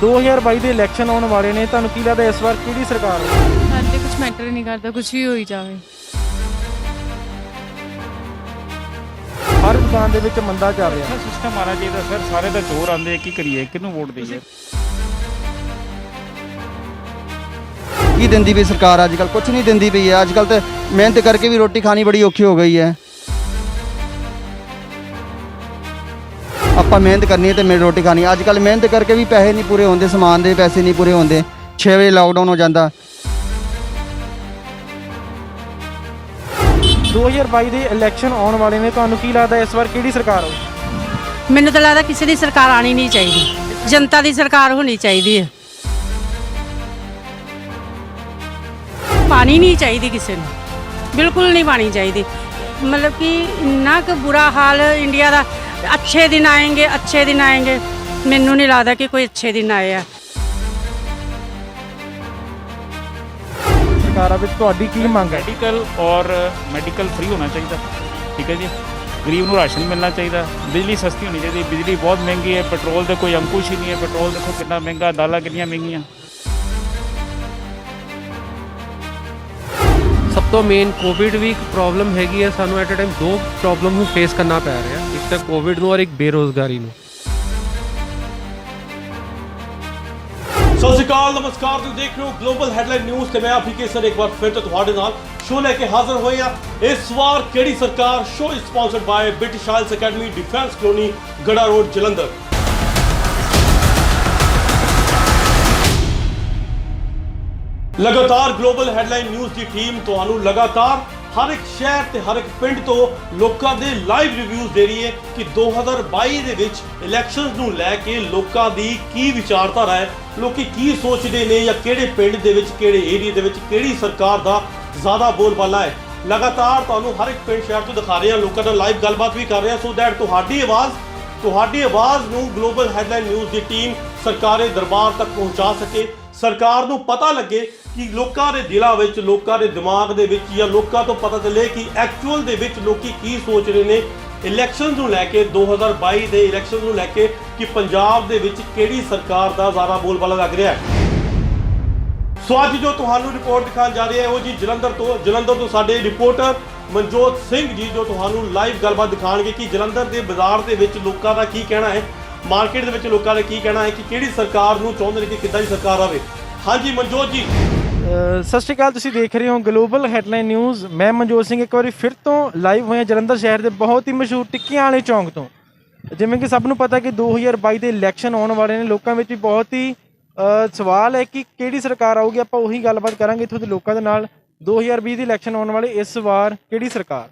2022 ਦੇ ਇਲੈਕਸ਼ਨ ਆਉਣ ਵਾਲੇ ਨੇ, ਤੁਹਾਨੂੰ ਕੀ ਲੱਗਦਾ ਇਸ ਵਾਰ ਕਿਹੜੀ ਸਰਕਾਰ ਹੋਊ? ਸਾਡੇ ਕੁਝ ਮੈਟਰ ਨਹੀਂ ਕਰਦਾ, ਕੁਝ ਵੀ ਹੋਈ ਜਾਵੇ। ਹਰ ਦੁਕਾਨ ਦੇ ਵਿੱਚ ਮੰਦਾ ਚੱਲ ਰਿਹਾ। ਸਿਸਟਮ ਆਉਣਾ ਚਾਹੀਦਾ ਸਰ, ਸਾਰੇ ਦਾ ਜ਼ੋਰ ਆਉਂਦੇ, ਕੀ ਕਰੀਏ, ਕਿਹਨੂੰ ਵੋਟ ਦੇਈਏ? ਕੀ ਦਿੰਦੀ ਪਈ ਸਰਕਾਰ ਅੱਜ ਕੱਲ੍ਹ? ਕੁਛ ਨਹੀਂ ਦਿੰਦੀ ਪਈ ਹੈ। ਅੱਜ ਕੱਲ੍ਹ ਤਾਂ ਮਿਹਨਤ ਕਰਕੇ ਵੀ ਰੋਟੀ ਖਾਣੀ ਬੜੀ ਔਖੀ ਹੋ ਗਈ ਹੈ। ਆਪਾਂ ਮਿਹਨਤ ਕਰਨੀ ਹੈ ਤੇ ਮੇਰੀ ਰੋਟੀ ਖਾਣੀ। ਅੱਜ ਕੱਲ੍ਹ ਮਿਹਨਤ ਕਰਕੇ ਵੀ ਪੈਸੇ ਨਹੀਂ ਪੂਰੇ ਹੁੰਦੇ, ਸਮਾਨ ਦੇ ਪੈਸੇ ਨਹੀਂ ਪੂਰੇ ਹੁੰਦੇ। 6 ਵਜੇ ਲਾਕਡਾਊਨ ਹੋ ਜਾਂਦਾ। 2022 ਦੇ ਇਲੈਕਸ਼ਨ ਆਉਣ ਵਾਲੇ ਨੇ, ਤੁਹਾਨੂੰ ਕੀ ਲੱਗਦਾ ਇਸ ਵਾਰ ਕਿਹੜੀ ਸਰਕਾਰ ਹੋਊ? ਮੈਨੂੰ ਤਾਂ ਲੱਗਦਾ ਕਿਸੇ ਦੀ ਸਰਕਾਰ ਆਣੀ ਨਹੀਂ ਚਾਹੀਦੀ, ਜਨਤਾ ਦੀ ਸਰਕਾਰ ਹੋਣੀ ਚਾਹੀਦੀ ਹੈ। ਪਾਣੀ ਨਹੀਂ ਚਾਹੀਦੀ ਕਿਸੇ ਨੂੰ, ਬਿਲਕੁਲ ਨਹੀਂ ਪਾਣੀ ਚਾਹੀਦੀ। मतलब कि इन्ना क बुरा हाल इंडिया का। अच्छे दिन आएंगे, अच्छे दिन आएंगे, मैनू नहीं लगता कि कोई अच्छे दिन आए हैं। ਸਰਕਾਰਾਂ ਵਿੱਚ ਤੁਹਾਡੀ ਕੀ ਮੰਗ ਹੈ? ਮੈਡੀਕਲ ਫ੍ਰੀ ਹੋਣਾ ਚਾਹੀਦਾ, ਠੀਕ ਹੈ ਜੀ। ਗਰੀਬ ਨੂੰ ਰਾਸ਼ਨ ਮਿਲਣਾ ਚਾਹੀਦਾ, ਬਿਜਲੀ ਸਸਤੀ ਹੋਣੀ ਚਾਹੀਦੀ। ਬਿਜਲੀ ਬਹੁਤ ਮਹਿੰਗੀ ਹੈ, ਪੈਟਰੋਲ ਦਾ ਕੋਈ ਅੰਕੁਸ਼ ਹੀ ਨਹੀਂ ਹੈ। ਪੈਟਰੋਲ ਦੇਖੋ ਕਿੰਨਾ ਮਹਿੰਗਾ, ਦਾਲਾਂ ਕਿੰਨੀਆਂ ਮਹਿੰਗੀਆਂ। ਸਭ ਤੋਂ ਮੇਨ ਕੋਵਿਡ ਵੀ ਇੱਕ ਪ੍ਰੋਬਲਮ ਹੈਗੀ ਹੈ। ਸਾਨੂੰ ਐਟ ਅ ਟਾਈਮ ਦੋ ਪ੍ਰੋਬਲਮ ਨੂੰ ਫੇਸ ਕਰਨਾ ਪੈ ਰਿਹਾ, ਇੱਕ ਤਾਂ ਕੋਵਿਡ ਨੂੰ ਔਰ ਇੱਕ ਬੇਰੋਜ਼ਗਾਰੀ ਨੂੰ। ਸਤਿ ਸ਼੍ਰੀ ਅਕਾਲ, ਨਮਸਕਾਰ। ਤੁਸੀਂ ਦੇਖ ਰਹੇ ਹੋ ਗਲੋਬਲ ਹੈਡਲਾਈਨ ਨਿਊਜ਼ ਤੇ ਮੈਂ ਅਫਰੀਕੇਸਰ ਇੱਕ ਵਾਰ ਫਿਰ ਤੋਂ ਤੁਹਾਡੇ ਨਾਲ ਸ਼ੋਅ ਲੈ ਕੇ ਹਾਜ਼ਰ ਹੋਏ ਹਾਂ। ਇਸ ਵਾਰ ਕਿਹੜੀ ਸਰਕਾਰ? Show is sponsored by British Isles academy, defence colony, Garha road, Jalandhar. ਲਗਾਤਾਰ ਗਲੋਬਲ ਹੈਡਲਾਈਨ ਨਿਊਜ਼ ਦੀ ਟੀਮ ਤੁਹਾਨੂੰ ਲਗਾਤਾਰ ਹਰ ਇੱਕ ਸ਼ਹਿਰ ਤੇ ਹਰ ਇੱਕ ਪਿੰਡ ਤੋਂ ਲੋਕਾਂ ਦੇ ਲਾਈਵ ਰਿਵਿਊਜ਼ ਦੇ ਰਹੀ ਹੈ ਕਿ 2022 ਦੇ ਵਿੱਚ ਇਲੈਕਸ਼ਨਸ ਨੂੰ ਲੈ ਕੇ ਲੋਕਾਂ ਦੀ ਕੀ ਵਿਚਾਰਧਾਰਾ ਹੈ, ਲੋਕੀ ਕੀ ਸੋਚਦੇ ਨੇ, ਜਾਂ ਕਿਹੜੇ ਪਿੰਡ ਦੇ ਵਿੱਚ, ਕਿਹੜੇ ਏਰੀਆ ਦੇ ਵਿੱਚ ਕਿਹੜੀ ਸਰਕਾਰ ਦਾ ਜ਼ਿਆਦਾ ਬੋਲਬਾਲਾ ਹੈ। ਲਗਾਤਾਰ ਤੁਹਾਨੂੰ ਹਰ ਇੱਕ ਪਿੰਡ ਸ਼ਹਿਰ ਤੋਂ ਦਿਖਾ ਰਹੇ ਹਾਂ, ਲੋਕਾਂ ਨਾਲ ਲਾਈਵ ਗੱਲਬਾਤ ਵੀ ਕਰ ਰਹੇ ਹਾਂ, ਸੋ ਦੈਟ ਤੁਹਾਡੀ ਆਵਾਜ਼ ਨੂੰ ਗਲੋਬਲ ਹੈਡਲਾਈਨ ਨਿਊਜ਼ ਦੀ ਟੀਮ ਸਰਕਾਰੀ ਦਰਬਾਰ ਤੱਕ ਪਹੁੰਚਾ ਸਕੇ। ਸਰਕਾਰ ਨੂੰ ਪਤਾ ਲੱਗੇ ਕਿ ਲੋਕਾਂ ਦੇ ਦਿਲਾਂ ਵਿੱਚ, ਲੋਕਾਂ ਦੇ ਦਿਮਾਗ ਦੇ ਵਿੱਚ, ਜਾਂ ਲੋਕਾਂ ਤੋਂ ਪਤਾ ਚੱਲੇ ਕਿ ਐਕਚੁਅਲ ਦੇ ਵਿੱਚ ਲੋਕੀ ਕੀ ਸੋਚ ਰਹੇ ਨੇ ਇਲੈਕਸ਼ਨ ਨੂੰ ਲੈ ਕੇ, 2022 ਦੇ ਇਲੈਕਸ਼ਨ ਨੂੰ ਲੈ ਕੇ, ਕਿ ਪੰਜਾਬ ਦੇ ਵਿੱਚ ਕਿਹੜੀ ਸਰਕਾਰ ਦਾ ਜ਼ਿਆਦਾ ਬੋਲਬਾਲਾ ਲੱਗ ਰਿਹਾ ਹੈ। ਸੋ ਅੱਜ ਜੋ ਤੁਹਾਨੂੰ ਰਿਪੋਰਟ ਦਿਖਾਉਣ ਜਾ ਰਹੇ ਹਾਂ ਉਹ ਜੀ ਜਲੰਧਰ ਤੋਂ ਸਾਡੇ ਰਿਪੋਰਟਰ ਮਨਜੋਤ ਸਿੰਘ ਜੀ ਜੋ ਤੁਹਾਨੂੰ ਲਾਈਵ ਗੱਲਬਾਤ ਦਿਖਾਣਗੇ ਕਿ ਜਲੰਧਰ ਦੇ ਬਾਜ਼ਾਰ ਦੇ ਵਿੱਚ ਲੋਕਾਂ ਦਾ ਕੀ ਕਹਿਣਾ ਹੈ, ਮਾਰਕੀਟ ਦੇ ਵਿੱਚ ਲੋਕਾਂ ਦਾ ਕੀ ਕਹਿਣਾ ਹੈ ਕਿ ਕਿਹੜੀ ਸਰਕਾਰ ਨੂੰ ਚਾਹੁੰਦੇ ਨੇ ਕਿ ਕਿੱਦਾਂ ਦੀ ਸਰਕਾਰ ਆਵੇ। ਹਾਂਜੀ ਮਨਜੋਤ ਜੀ। ਸਤਿ ਸ਼੍ਰੀ ਅਕਾਲ, ਤੁਸੀਂ ਦੇਖ ਰਹੇ ਹੋ ਗਲੋਬਲ ਹੈਡਲਾਈਨ ਨਿਊਜ਼। ਮੈਂ ਮਨਜੋਤ ਸਿੰਘ ਇੱਕ ਵਾਰੀ ਫਿਰ ਤੋਂ ਲਾਈਵ ਹੋਇਆ ਜਲੰਧਰ ਸ਼ਹਿਰ ਦੇ ਬਹੁਤ ਹੀ ਮਸ਼ਹੂਰ ਟਿੱਕੀਆਂ ਵਾਲੇ ਚੌਂਕ ਤੋਂ। ਜਿਵੇਂ ਕਿ ਸਭ ਨੂੰ ਪਤਾ ਕਿ 2022 ਦੇ ਇਲੈਕਸ਼ਨ ਆਉਣ ਵਾਲੇ ਨੇ, ਲੋਕਾਂ ਵਿੱਚ ਵੀ ਬਹੁਤ ਹੀ ਸਵਾਲ ਹੈ ਕਿ ਕਿਹੜੀ ਸਰਕਾਰ ਆਊਗੀ। ਆਪਾਂ ਉਹੀ ਗੱਲਬਾਤ ਕਰਾਂਗੇ ਇੱਥੋਂ ਦੇ ਲੋਕਾਂ ਦੇ ਨਾਲ। 2020 ਦੇ ਇਲੈਕਸ਼ਨ ਆਉਣ ਵਾਲੇ, ਇਸ ਵਾਰ ਕਿਹੜੀ ਸਰਕਾਰ?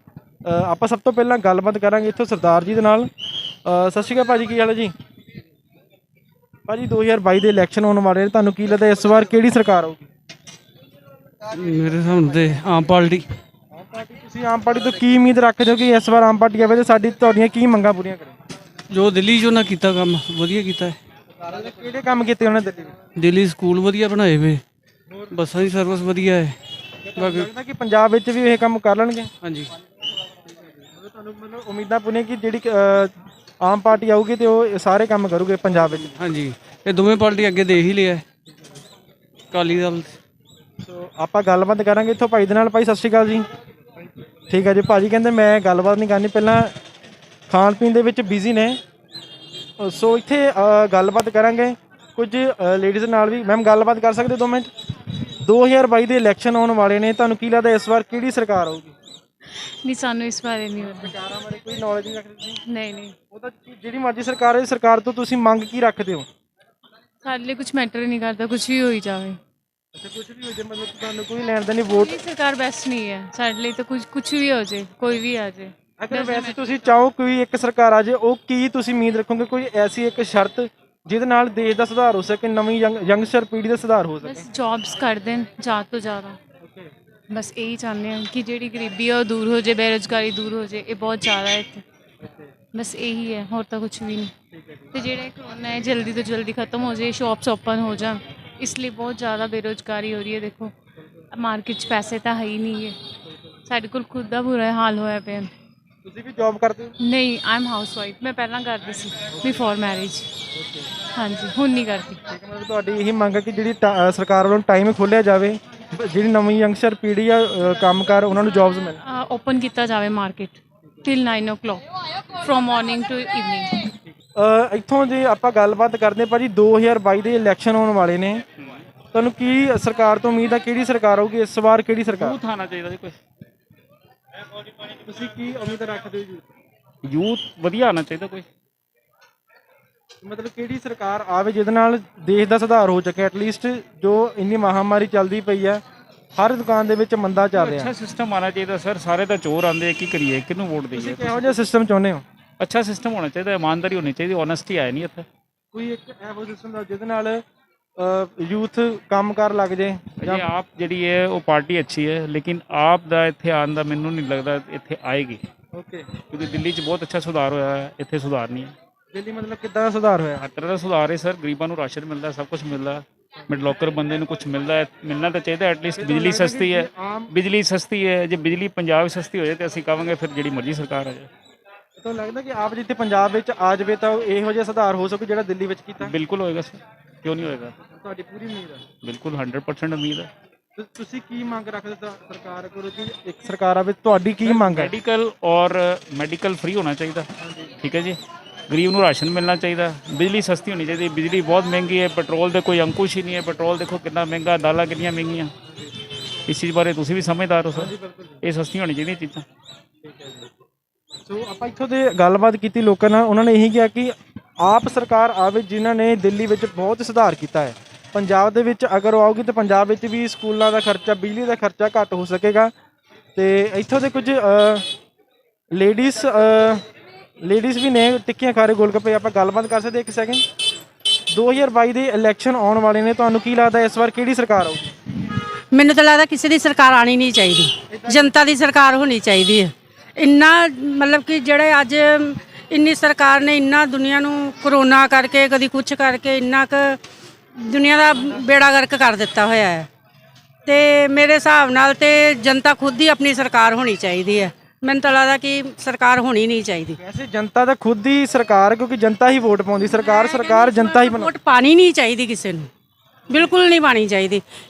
ਆਪਾਂ ਸਭ ਤੋਂ ਪਹਿਲਾਂ ਗੱਲਬਾਤ ਕਰਾਂਗੇ ਇੱਥੋਂ ਸਰਦਾਰ ਜੀ ਦੇ ਨਾਲ। ਸਤਿ ਸ਼੍ਰੀ ਅਕਾਲ ਭਾਜੀ, ਕੀ ਹਾਲ ਹੈ ਜੀ? ਭਾਜੀ 2022 ਦੇ ਇਲੈਕਸ਼ਨ ਆਉਣ ਵਾਲੇ ਨੇ, ਤੁਹਾਨੂੰ ਕੀ ਲੱਗਦਾ ਇਸ ਵਾਰ ਕਿਹੜੀ ਸਰਕਾਰ ਆਊਗੀ? ਮੇਰੇ ਹਿਸਾਬ ਨਾਲ ਆਮ ਪਾਰਟੀ। ਤੁਸੀਂ ਆਮ ਪਾਰਟੀ ਤੋਂ ਕੀ ਉਮੀਦ ਰੱਖਦੇ ਹੋ ਕਿ ਇਸ ਵਾਰ ਆਮ ਪਾਰਟੀ ਆਵੇ ਤੇ ਤੁਹਾਡੀਆਂ ਕੀ ਮੰਗਾਂ ਪੂਰੀਆਂ ਕਰੇ? ਜੋ ਦਿੱਲੀ 'ਚ ਉਹਨਾਂ ਕੀਤਾ ਕੰਮ ਵਧੀਆ ਕੀਤਾ ਹੈ। ਕਿਹੜੇ ਕੰਮ ਕੀਤੇ ਉਹਨਾਂ ਦਿੱਲੀ ਵਿੱਚ? ਦਿੱਲੀ ਸਕੂਲ ਵਧੀਆ ਬਣਾਏ ਹੋਏ, ਬੱਸਾਂ ਦੀ ਸਰਵਿਸ ਵਧੀਆ ਹੈ। ਬਾਕੀ ਲੱਗਦਾ ਕਿ ਪੰਜਾਬ ਵਿੱਚ ਵੀ ਇਹ ਕੰਮ ਕਰ ਲੈਣਗੇ? ਹਾਂਜੀ, ਤੁਹਾਨੂੰ ਮਤਲਬ ਉਮੀਦਾਂ ਪੂਰੀਆਂ ਕਿ ਜਿਹੜੀ ਆਮ ਪਾਰਟੀ ਆਊਗੀ ਤੇ ਉਹ ਸਾਰੇ ਕੰਮ ਕਰੂਗੇ ਪੰਜਾਬ ਵਿੱਚ? ਹਾਂਜੀ, ਇਹ ਦੋਵੇਂ ਪਾਰਟੀ ਅੱਗੇ ਦੇ ਹੀ ਲਿਆ, ਅਕਾਲੀ ਦਲ। ਸੋ ਆਪਾਂ ਗੱਲਬਾਤ ਕਰਾਂਗੇ ਇੱਥੋਂ ਭਾਈ ਦੇ ਨਾਲ। ਭਾਈ ਸਤਿ ਸ਼੍ਰੀ ਅਕਾਲ ਜੀ। ਠੀਕ ਹੈ ਜੀ। ਭਾਜੀ ਕਹਿੰਦੇ ਮੈਂ ਗੱਲਬਾਤ ਨਹੀਂ ਕਰਨੀ, ਪਹਿਲਾਂ ਖਾਣ ਪੀਣ ਦੇ ਵਿੱਚ ਬਿਜ਼ੀ ਨੇ। ਸੋ ਇੱਥੇ ਗੱਲਬਾਤ ਕਰਾਂਗੇ ਕੁਝ ਲੇਡੀਜ਼ ਨਾਲ ਵੀ। ਮੈਮ ਗੱਲਬਾਤ ਕਰ ਸਕਦੇ 2 ਮਿੰਟ? 2022 ਦੇ ਇਲੈਕਸ਼ਨ ਆਉਣ ਵਾਲੇ ਨੇ, ਤੁਹਾਨੂੰ ਕੀ ਲੱਗਦਾ ਇਸ ਵਾਰ ਕਿਹੜੀ ਸਰਕਾਰ ਆਊਗੀ? ਨਹੀਂ, ਸਾਨੂੰ ਇਸ ਬਾਰੇ ਨਹੀਂ ਪਤਾ। ਸਰਕਾਰਾਂ ਬਾਰੇ ਕੋਈ ਨੌਲੇਜ ਨਹੀਂ ਰੱਖਦੇ ਤੁਸੀਂ? ਨਹੀਂ। ਉਹ ਤਾਂ ਜਿਹੜੀ ਮਰਜ਼ੀ ਸਰਕਾਰ ਹੈ, ਸਰਕਾਰ ਤੋਂ ਤੁਸੀਂ ਮੰਗ ਕੀ ਰੱਖਦੇ ਹੋ? ਸਾਡੇ ਲਈ ਕੁਝ ਮੈਟਰ ਨਹੀਂ ਕਰਦਾ, ਕੁਝ ਵੀ ਹੋਈ ਜਾਵੇ। ਅੱਛਾ, ਕੁਝ ਵੀ ਹੋ ਜਾਏ, ਮਤਲਬ ਤੁਹਾਨੂੰ ਕੋਈ ਲੈਣ ਦਾ ਨਹੀਂ? ਵੋਟ ਸਰਕਾਰ ਬੈਸਟ ਨਹੀਂ ਹੈ ਸਾਡੇ ਲਈ, ਤਾਂ ਕੁਝ ਵੀ ਹੋ ਜਾਏ, ਕੋਈ ਵੀ ਆ ਜਾਏ। ਅਗਰ ਵੈਸੇ ਤੁਸੀਂ ਚਾਹੋ ਕੋਈ ਇੱਕ ਸਰਕਾਰ ਆ ਜਾਏ, ਉਹ ਕੀ ਤੁਸੀਂ ਉਮੀਦ ਰੱਖੋਗੇ? ਕੋਈ ਐਸੀ ਇੱਕ ਸ਼ਰਤ ਜਿਹਦੇ ਨਾਲ ਦੇਸ਼ ਦਾ ਸੁਧਾਰ ਹੋ ਸਕੇ, ਨਵੀਂ ਯੰਗਸਟਰ ਪੀੜ੍ਹੀ ਦਾ ਸੁਧਾਰ ਹੋ ਸਕੇ? ਬਸ ਜੌਬਸ ਕਰ ਦੇਣ ਜ਼ਿਆਦਾ ਤੋਂ ਜ਼ਿਆਦਾ, ਬਸ ਇਹੀ ਚਾਹੁੰਦੇ ਹਾਂ ਕਿ ਜਿਹੜੀ ਗਰੀਬੀ ਆ ਉਹ ਦੂਰ ਹੋ ਜਾਏ, ਬੇਰੁਜ਼ਗਾਰੀ ਦੂਰ ਹੋ ਜਾਏ। ਇਹ ਬਹੁਤ ਜ਼ਿਆਦਾ ਹੈ ਇੱਥੇ, ਬਸ ਇਹੀ ਹੈ, ਹੋਰ ਤਾਂ ਕੁਛ ਵੀ ਨਹੀਂ। ਅਤੇ ਜਿਹੜਾ ਕਰੋਨਾ ਹੈ ਜਲਦੀ ਤੋਂ ਜਲਦੀ ਖ਼ਤਮ ਹੋ ਜਾਏ, ਸ਼ੋਪਸ ਓਪਨ ਹੋ ਜਾਣ। ਇਸ ਲਈ ਬਹੁਤ ਜ਼ਿਆਦਾ ਬੇਰੁਜ਼ਗਾਰੀ ਹੋ ਰਹੀ ਹੈ। ਦੇਖੋ ਮਾਰਕੀਟ 'ਚ ਪੈਸੇ ਤਾਂ ਹੈ ਹੀ ਨਹੀਂ ਹੈ, ਸਾਡੇ ਕੋਲ ਖੁਦ ਦਾ ਬੁਰਾ ਹਾਲ ਹੋਇਆ ਪਿਆ। ਤੁਸੀਂ ਵੀ ਜੌਬ ਕਰਦੇ ਹੋ? ਨਹੀਂ, ਆਈ ਐਮ ਹਾਊਸ ਵਾਈਫ। ਮੈਂ ਪਹਿਲਾਂ ਕਰਦੀ ਸੀ ਬਿਫੋਰ ਮੈਰਿਜ। ਹਾਂਜੀ ਹੁਣ ਨਹੀਂ ਕਰਦੀ। ਠੀਕ ਹੈ, ਮਤਲਬ ਤੁਹਾਡੀ ਇਹੀ ਮੰਗ ਹੈ ਕਿ ਜਿਹੜੀ ਸਰਕਾਰ ਵੱਲੋਂ ਟਾਈਮ ਖੋਲ੍ਹਿਆ ਜਾਵੇ, ਜਿਹੜੀ ਨਵੀਂ ਯੰਗਸਟਰ ਪੀੜ੍ਹੀ ਆ ਕੰਮਕਾਰ ਉਹਨਾਂ ਨੂੰ ਜੌਬਸ ਮਿਲਣ। ਓਪਨ ਕੀਤਾ ਜਾਵੇ market till 9 o'clock from morning to evening। ਇੱਥੋਂ ਜੇ ਆਪਾਂ ਗੱਲਬਾਤ ਕਰਦੇ ਭਾਜੀ 2022 ਦੇ ਇਲੈਕਸ਼ਨ ਆਉਣ ਵਾਲੇ ਨੇ, ਤੁਹਾਨੂੰ ਕੀ ਸਰਕਾਰ ਤੋਂ ਉਮੀਦ ਆ? ਕਿਹੜੀ ਸਰਕਾਰ ਆਊਗੀ ਇਸ ਵਾਰ? ਕਿਹੜੀ ਸਰਕਾਰ? ਯੂਥ ਆਉਣਾ ਚਾਹੀਦਾ ਜੀ ਕੋਈ, ਤੁਸੀਂ ਕੀ ਉਮੀਦ ਰੱਖਦੇ ਹੋ? ਯੂਥ ਵਧੀਆ ਆਉਣਾ ਚਾਹੀਦਾ ਕੋਈ। ਮਤਲਬ ਕਿਹੜੀ ਸਰਕਾਰ ਆਵੇ ਜਿਹਦੇ ਨਾਲ ਦੇਸ਼ ਦਾ ਸੁਧਾਰ ਹੋ ਸਕੇ? ਐਟਲੀਸਟ ਜੋ ਇੰਨੀ ਮਹਾਮਾਰੀ ਚੱਲਦੀ ਪਈ ਆ, ਹਰ ਦੁਕਾਨ ਦੇ ਵਿੱਚ ਮੰਦਾ ਚੱਲ ਰਿਹਾ। ਅੱਛਾ ਸਿਸਟਮ ਆਉਣਾ ਚਾਹੀਦਾ ਸਰ, ਸਾਰੇ ਤਾਂ ਚੋਰ ਆਉਂਦੇ, ਕੀ ਕਰੀਏ, ਕਿਹਨੂੰ ਵੋਟ ਤੁਸੀਂ ਦਈਏ? ਕਿਹੋ ਜਿਹਾ ਸਿਸਟਮ ਚਾਹੁੰਦੇ ਹੋ? ਅੱਛਾ ਸਿਸਟਮ ਹੋਣਾ ਚਾਹੀਦਾ, ਇਮਾਨਦਾਰੀ ਹੋਣੀ ਚਾਹੀਦੀ, ਓਨੈਸਟੀ ਆਏ ਨਹੀਂ ਇੱਥੇ। ਕੋਈ ਇੱਕ ਇਹੋ ਸਿਸਟਮ ਦਾ ਜਿਹਦੇ ਨਾਲ ਯੂਥ ਕੰਮ ਕਰ ਲੱਗ ਜੇ? ਜੇ ਆਪ ਜਿਹੜੀ ਹੈ ਉਹ ਪਾਰਟੀ ਅੱਛੀ ਹੈ, ਲੇਕਿਨ ਆਪ ਦਾ ਇੱਥੇ ਆਉਣ ਦਾ ਮੈਨੂੰ ਨਹੀਂ ਲੱਗਦਾ ਇੱਥੇ ਆਏਗੀ, ਓਕੇ। ਕਿਉਂਕਿ ਦਿੱਲੀ 'ਚ ਬਹੁਤ ਅੱਛਾ ਸੁਧਾਰ ਹੋਇਆ ਹੈ, ਇੱਥੇ ਸੁਧਾਰ ਨਹੀਂ ਹੈ। ਦਿੱਲੀ ਮਤਲਬ ਕਿੱਦਾਂ ਦਾ ਸੁਧਾਰ ਹੋਇਆ? ਹਰ ਤਰ੍ਹਾਂ ਦਾ ਸੁਧਾਰ ਹੈ ਸਰ, ਗਰੀਬਾਂ ਨੂੰ ਰਾਸ਼ਨ ਮਿਲਦਾ, ਸਭ ਕੁਝ ਮਿਲਦਾ, ਮਿਡ ਲੋਕਰ ਬੰਦੇ ਨੂੰ ਕੁਝ ਮਿਲਦਾ ਹੈ, ਮਿਲਣਾ ਤਾਂ ਚਾਹੀਦਾ। ਐਟਲੀਸਟ ਬਿਜਲੀ ਸਸਤੀ ਹੈ, ਬਿਜਲੀ ਸਸਤੀ ਹੈ। ਜੇ ਬਿਜਲੀ ਪੰਜਾਬ ਸਸਤੀ ਹੋ ਜਾਏ ਤਾਂ ਅਸੀਂ ਕਹਾਂਗੇ ਫਿਰ ਜਿਹੜੀ ਮਰਜ਼ੀ ਸਰਕਾਰ ਆ ਜਾਏ। ਤੁਹਾਨੂੰ ਲੱਗਦਾ ਕਿ ਆਪ ਜਿੱਥੇ ਪੰਜਾਬ ਵਿੱਚ ਆ ਜਾਵੇ ਤਾਂ ਇਹੋ ਜਿਹਾ ਸੁਧਾਰ ਹੋ ਸਕੂ ਜਿਹੜਾ ਦਿੱਲੀ ਵਿੱਚ ਕੀਤਾ? ਬਿਲਕੁਲ ਹੋਏਗਾ ਸਰ, ਕਿਉਂ ਨਹੀਂ ਹੋਏਗਾ? ਤੁਹਾਡੀ ਪੂਰੀ ਉਮੀਦ ਹੈ? ਬਿਲਕੁਲ 100% ਉਮੀਦ ਹੈ। ਤੁਸੀਂ ਕੀ ਮੰਗ ਰੱਖਦੇ ਸਰਕਾਰ ਕੋਲ ਕਿ ਇੱਕ ਸਰਕਾਰ ਆਵੇ? ਤੁਹਾਡੀ ਕੀ ਮੰਗ ਹੈ? ਮੈਡੀਕਲ ਔਰ ਮੈਡੀਕਲ ਫ੍ਰੀ ਹੋਣਾ ਚਾਹੀਦਾ, ਠੀਕ ਹੈ ਜੀ। ਗਰੀਬ ਨੂੰ ਰਾਸ਼ਨ ਮਿਲਣਾ ਚਾਹੀਦਾ, ਬਿਜਲੀ ਸਸਤੀ ਹੋਣੀ ਚਾਹੀਦੀ। ਬਿਜਲੀ ਬਹੁਤ ਮਹਿੰਗੀ ਹੈ, ਪੈਟਰੋਲ ਦੇ ਕੋਈ ਅੰਕੁਸ਼ ਹੀ ਨਹੀਂ ਹੈ। ਪੈਟਰੋਲ ਦੇਖੋ ਕਿੰਨਾ ਮਹਿੰਗਾ, ਦਾਲਾਂ ਕਿੰਨੀਆਂ ਮਹਿੰਗੀਆਂ। ਇਸ ਚੀਜ਼ ਬਾਰੇ ਤੁਸੀਂ ਵੀ ਸਮਝਦਾਰ ਹੋ ਸਰ, ਇਹ ਸਸਤੀਆਂ ਹੋਣੀ ਚਾਹੀਦੀਆਂ ਚੀਜ਼ਾਂ। ਸੋ ਆਪਾਂ ਇੱਥੋਂ ਦੇ ਗੱਲਬਾਤ ਕੀਤੀ ਲੋਕਾਂ ਨਾਲ, ਉਹਨਾਂ ਨੇ ਇਹੀ ਕਿਹਾ ਕਿ ਆਪ ਸਰਕਾਰ ਆਵੇ ਜਿਨ੍ਹਾਂ ਨੇ ਦਿੱਲੀ ਵਿੱਚ ਬਹੁਤ ਸੁਧਾਰ ਕੀਤਾ ਹੈ। ਪੰਜਾਬ ਦੇ ਵਿੱਚ ਅਗਰ ਉਹ ਆਊਗੀ ਤਾਂ ਪੰਜਾਬ ਵਿੱਚ ਵੀ ਸਕੂਲਾਂ ਦਾ ਖਰਚਾ, ਬਿਜਲੀ ਦਾ ਖਰਚਾ ਘੱਟ ਹੋ ਸਕੇਗਾ। ਤੇ ਇੱਥੋਂ ਦੇ ਕੁਝ ਲੇਡੀਜ਼ ਵੀ ਨੇ, ਟਿੱਕੀਆਂ ਖਾ ਰਹੇ, ਗੋਲਗੱਪੇ। ਆਪਾਂ ਗੱਲਬਾਤ ਕਰ ਸਕਦੇ ਇੱਕ ਸੈਕਿੰਡ। 2022 ਦੇ ਇਲੈਕਸ਼ਨ ਆਉਣ ਵਾਲੇ ਨੇ, ਤੁਹਾਨੂੰ ਕੀ ਲੱਗਦਾ ਇਸ ਵਾਰ ਕਿਹੜੀ ਸਰਕਾਰ ਆਊਗੀ? ਮੈਨੂੰ ਤਾਂ ਲੱਗਦਾ ਕਿਸੇ ਦੀ ਸਰਕਾਰ ਆਣੀ ਨਹੀਂ ਚਾਹੀਦੀ, ਜਨਤਾ ਦੀ ਸਰਕਾਰ ਹੋਣੀ ਚਾਹੀਦੀ ਹੈ। ਇੰਨਾ ਮਤਲਬ ਕਿ ਜਿਹੜੇ ਅੱਜ ਇੰਨੀ ਸਰਕਾਰ ਨੇ ਇੰਨਾ ਦੁਨੀਆ ਨੂੰ ਕਰੋਨਾ ਕਰਕੇ, ਕਦੀ ਕੁਛ ਕਰਕੇ, ਇੰਨਾ ਕੁ ਦੁਨੀਆ ਦਾ ਬੇੜਾ ਗਰਕ ਕਰ ਦਿੱਤਾ ਹੋਇਆ ਹੈ। ਤੇ ਮੇਰੇ ਹਿਸਾਬ ਨਾਲ ਤੇ ਜਨਤਾ ਖੁਦ ਹੀ ਆਪਣੀ ਸਰਕਾਰ ਹੋਣੀ ਚਾਹੀਦੀ ਹੈ। ਮੈਨੂੰ ਤਾਂ ਲੱਗਦਾ ਕਿ ਸਰਕਾਰ ਹੋਣੀ ਨਹੀਂ ਚਾਹੀਦੀ। ਵੈਸੇ ਜਨਤਾ ਦਾ ਖੁਦ ਹੀ ਸਰਕਾਰ, ਕਿਉਂਕਿ ਜਨਤਾ ਹੀ ਵੋਟ ਪਾਉਂਦੀ। ਸਰਕਾਰ ਜਨਤਾ ਹੀ ਵੋਟ ਪਾਣੀ ਨਹੀਂ ਚਾਹੀਦੀ ਕਿਸੇ ਨੂੰ, ਬਿਲਕੁਲ ਨਹੀਂ ਪਾਣੀ ਚਾਹੀਦੀ।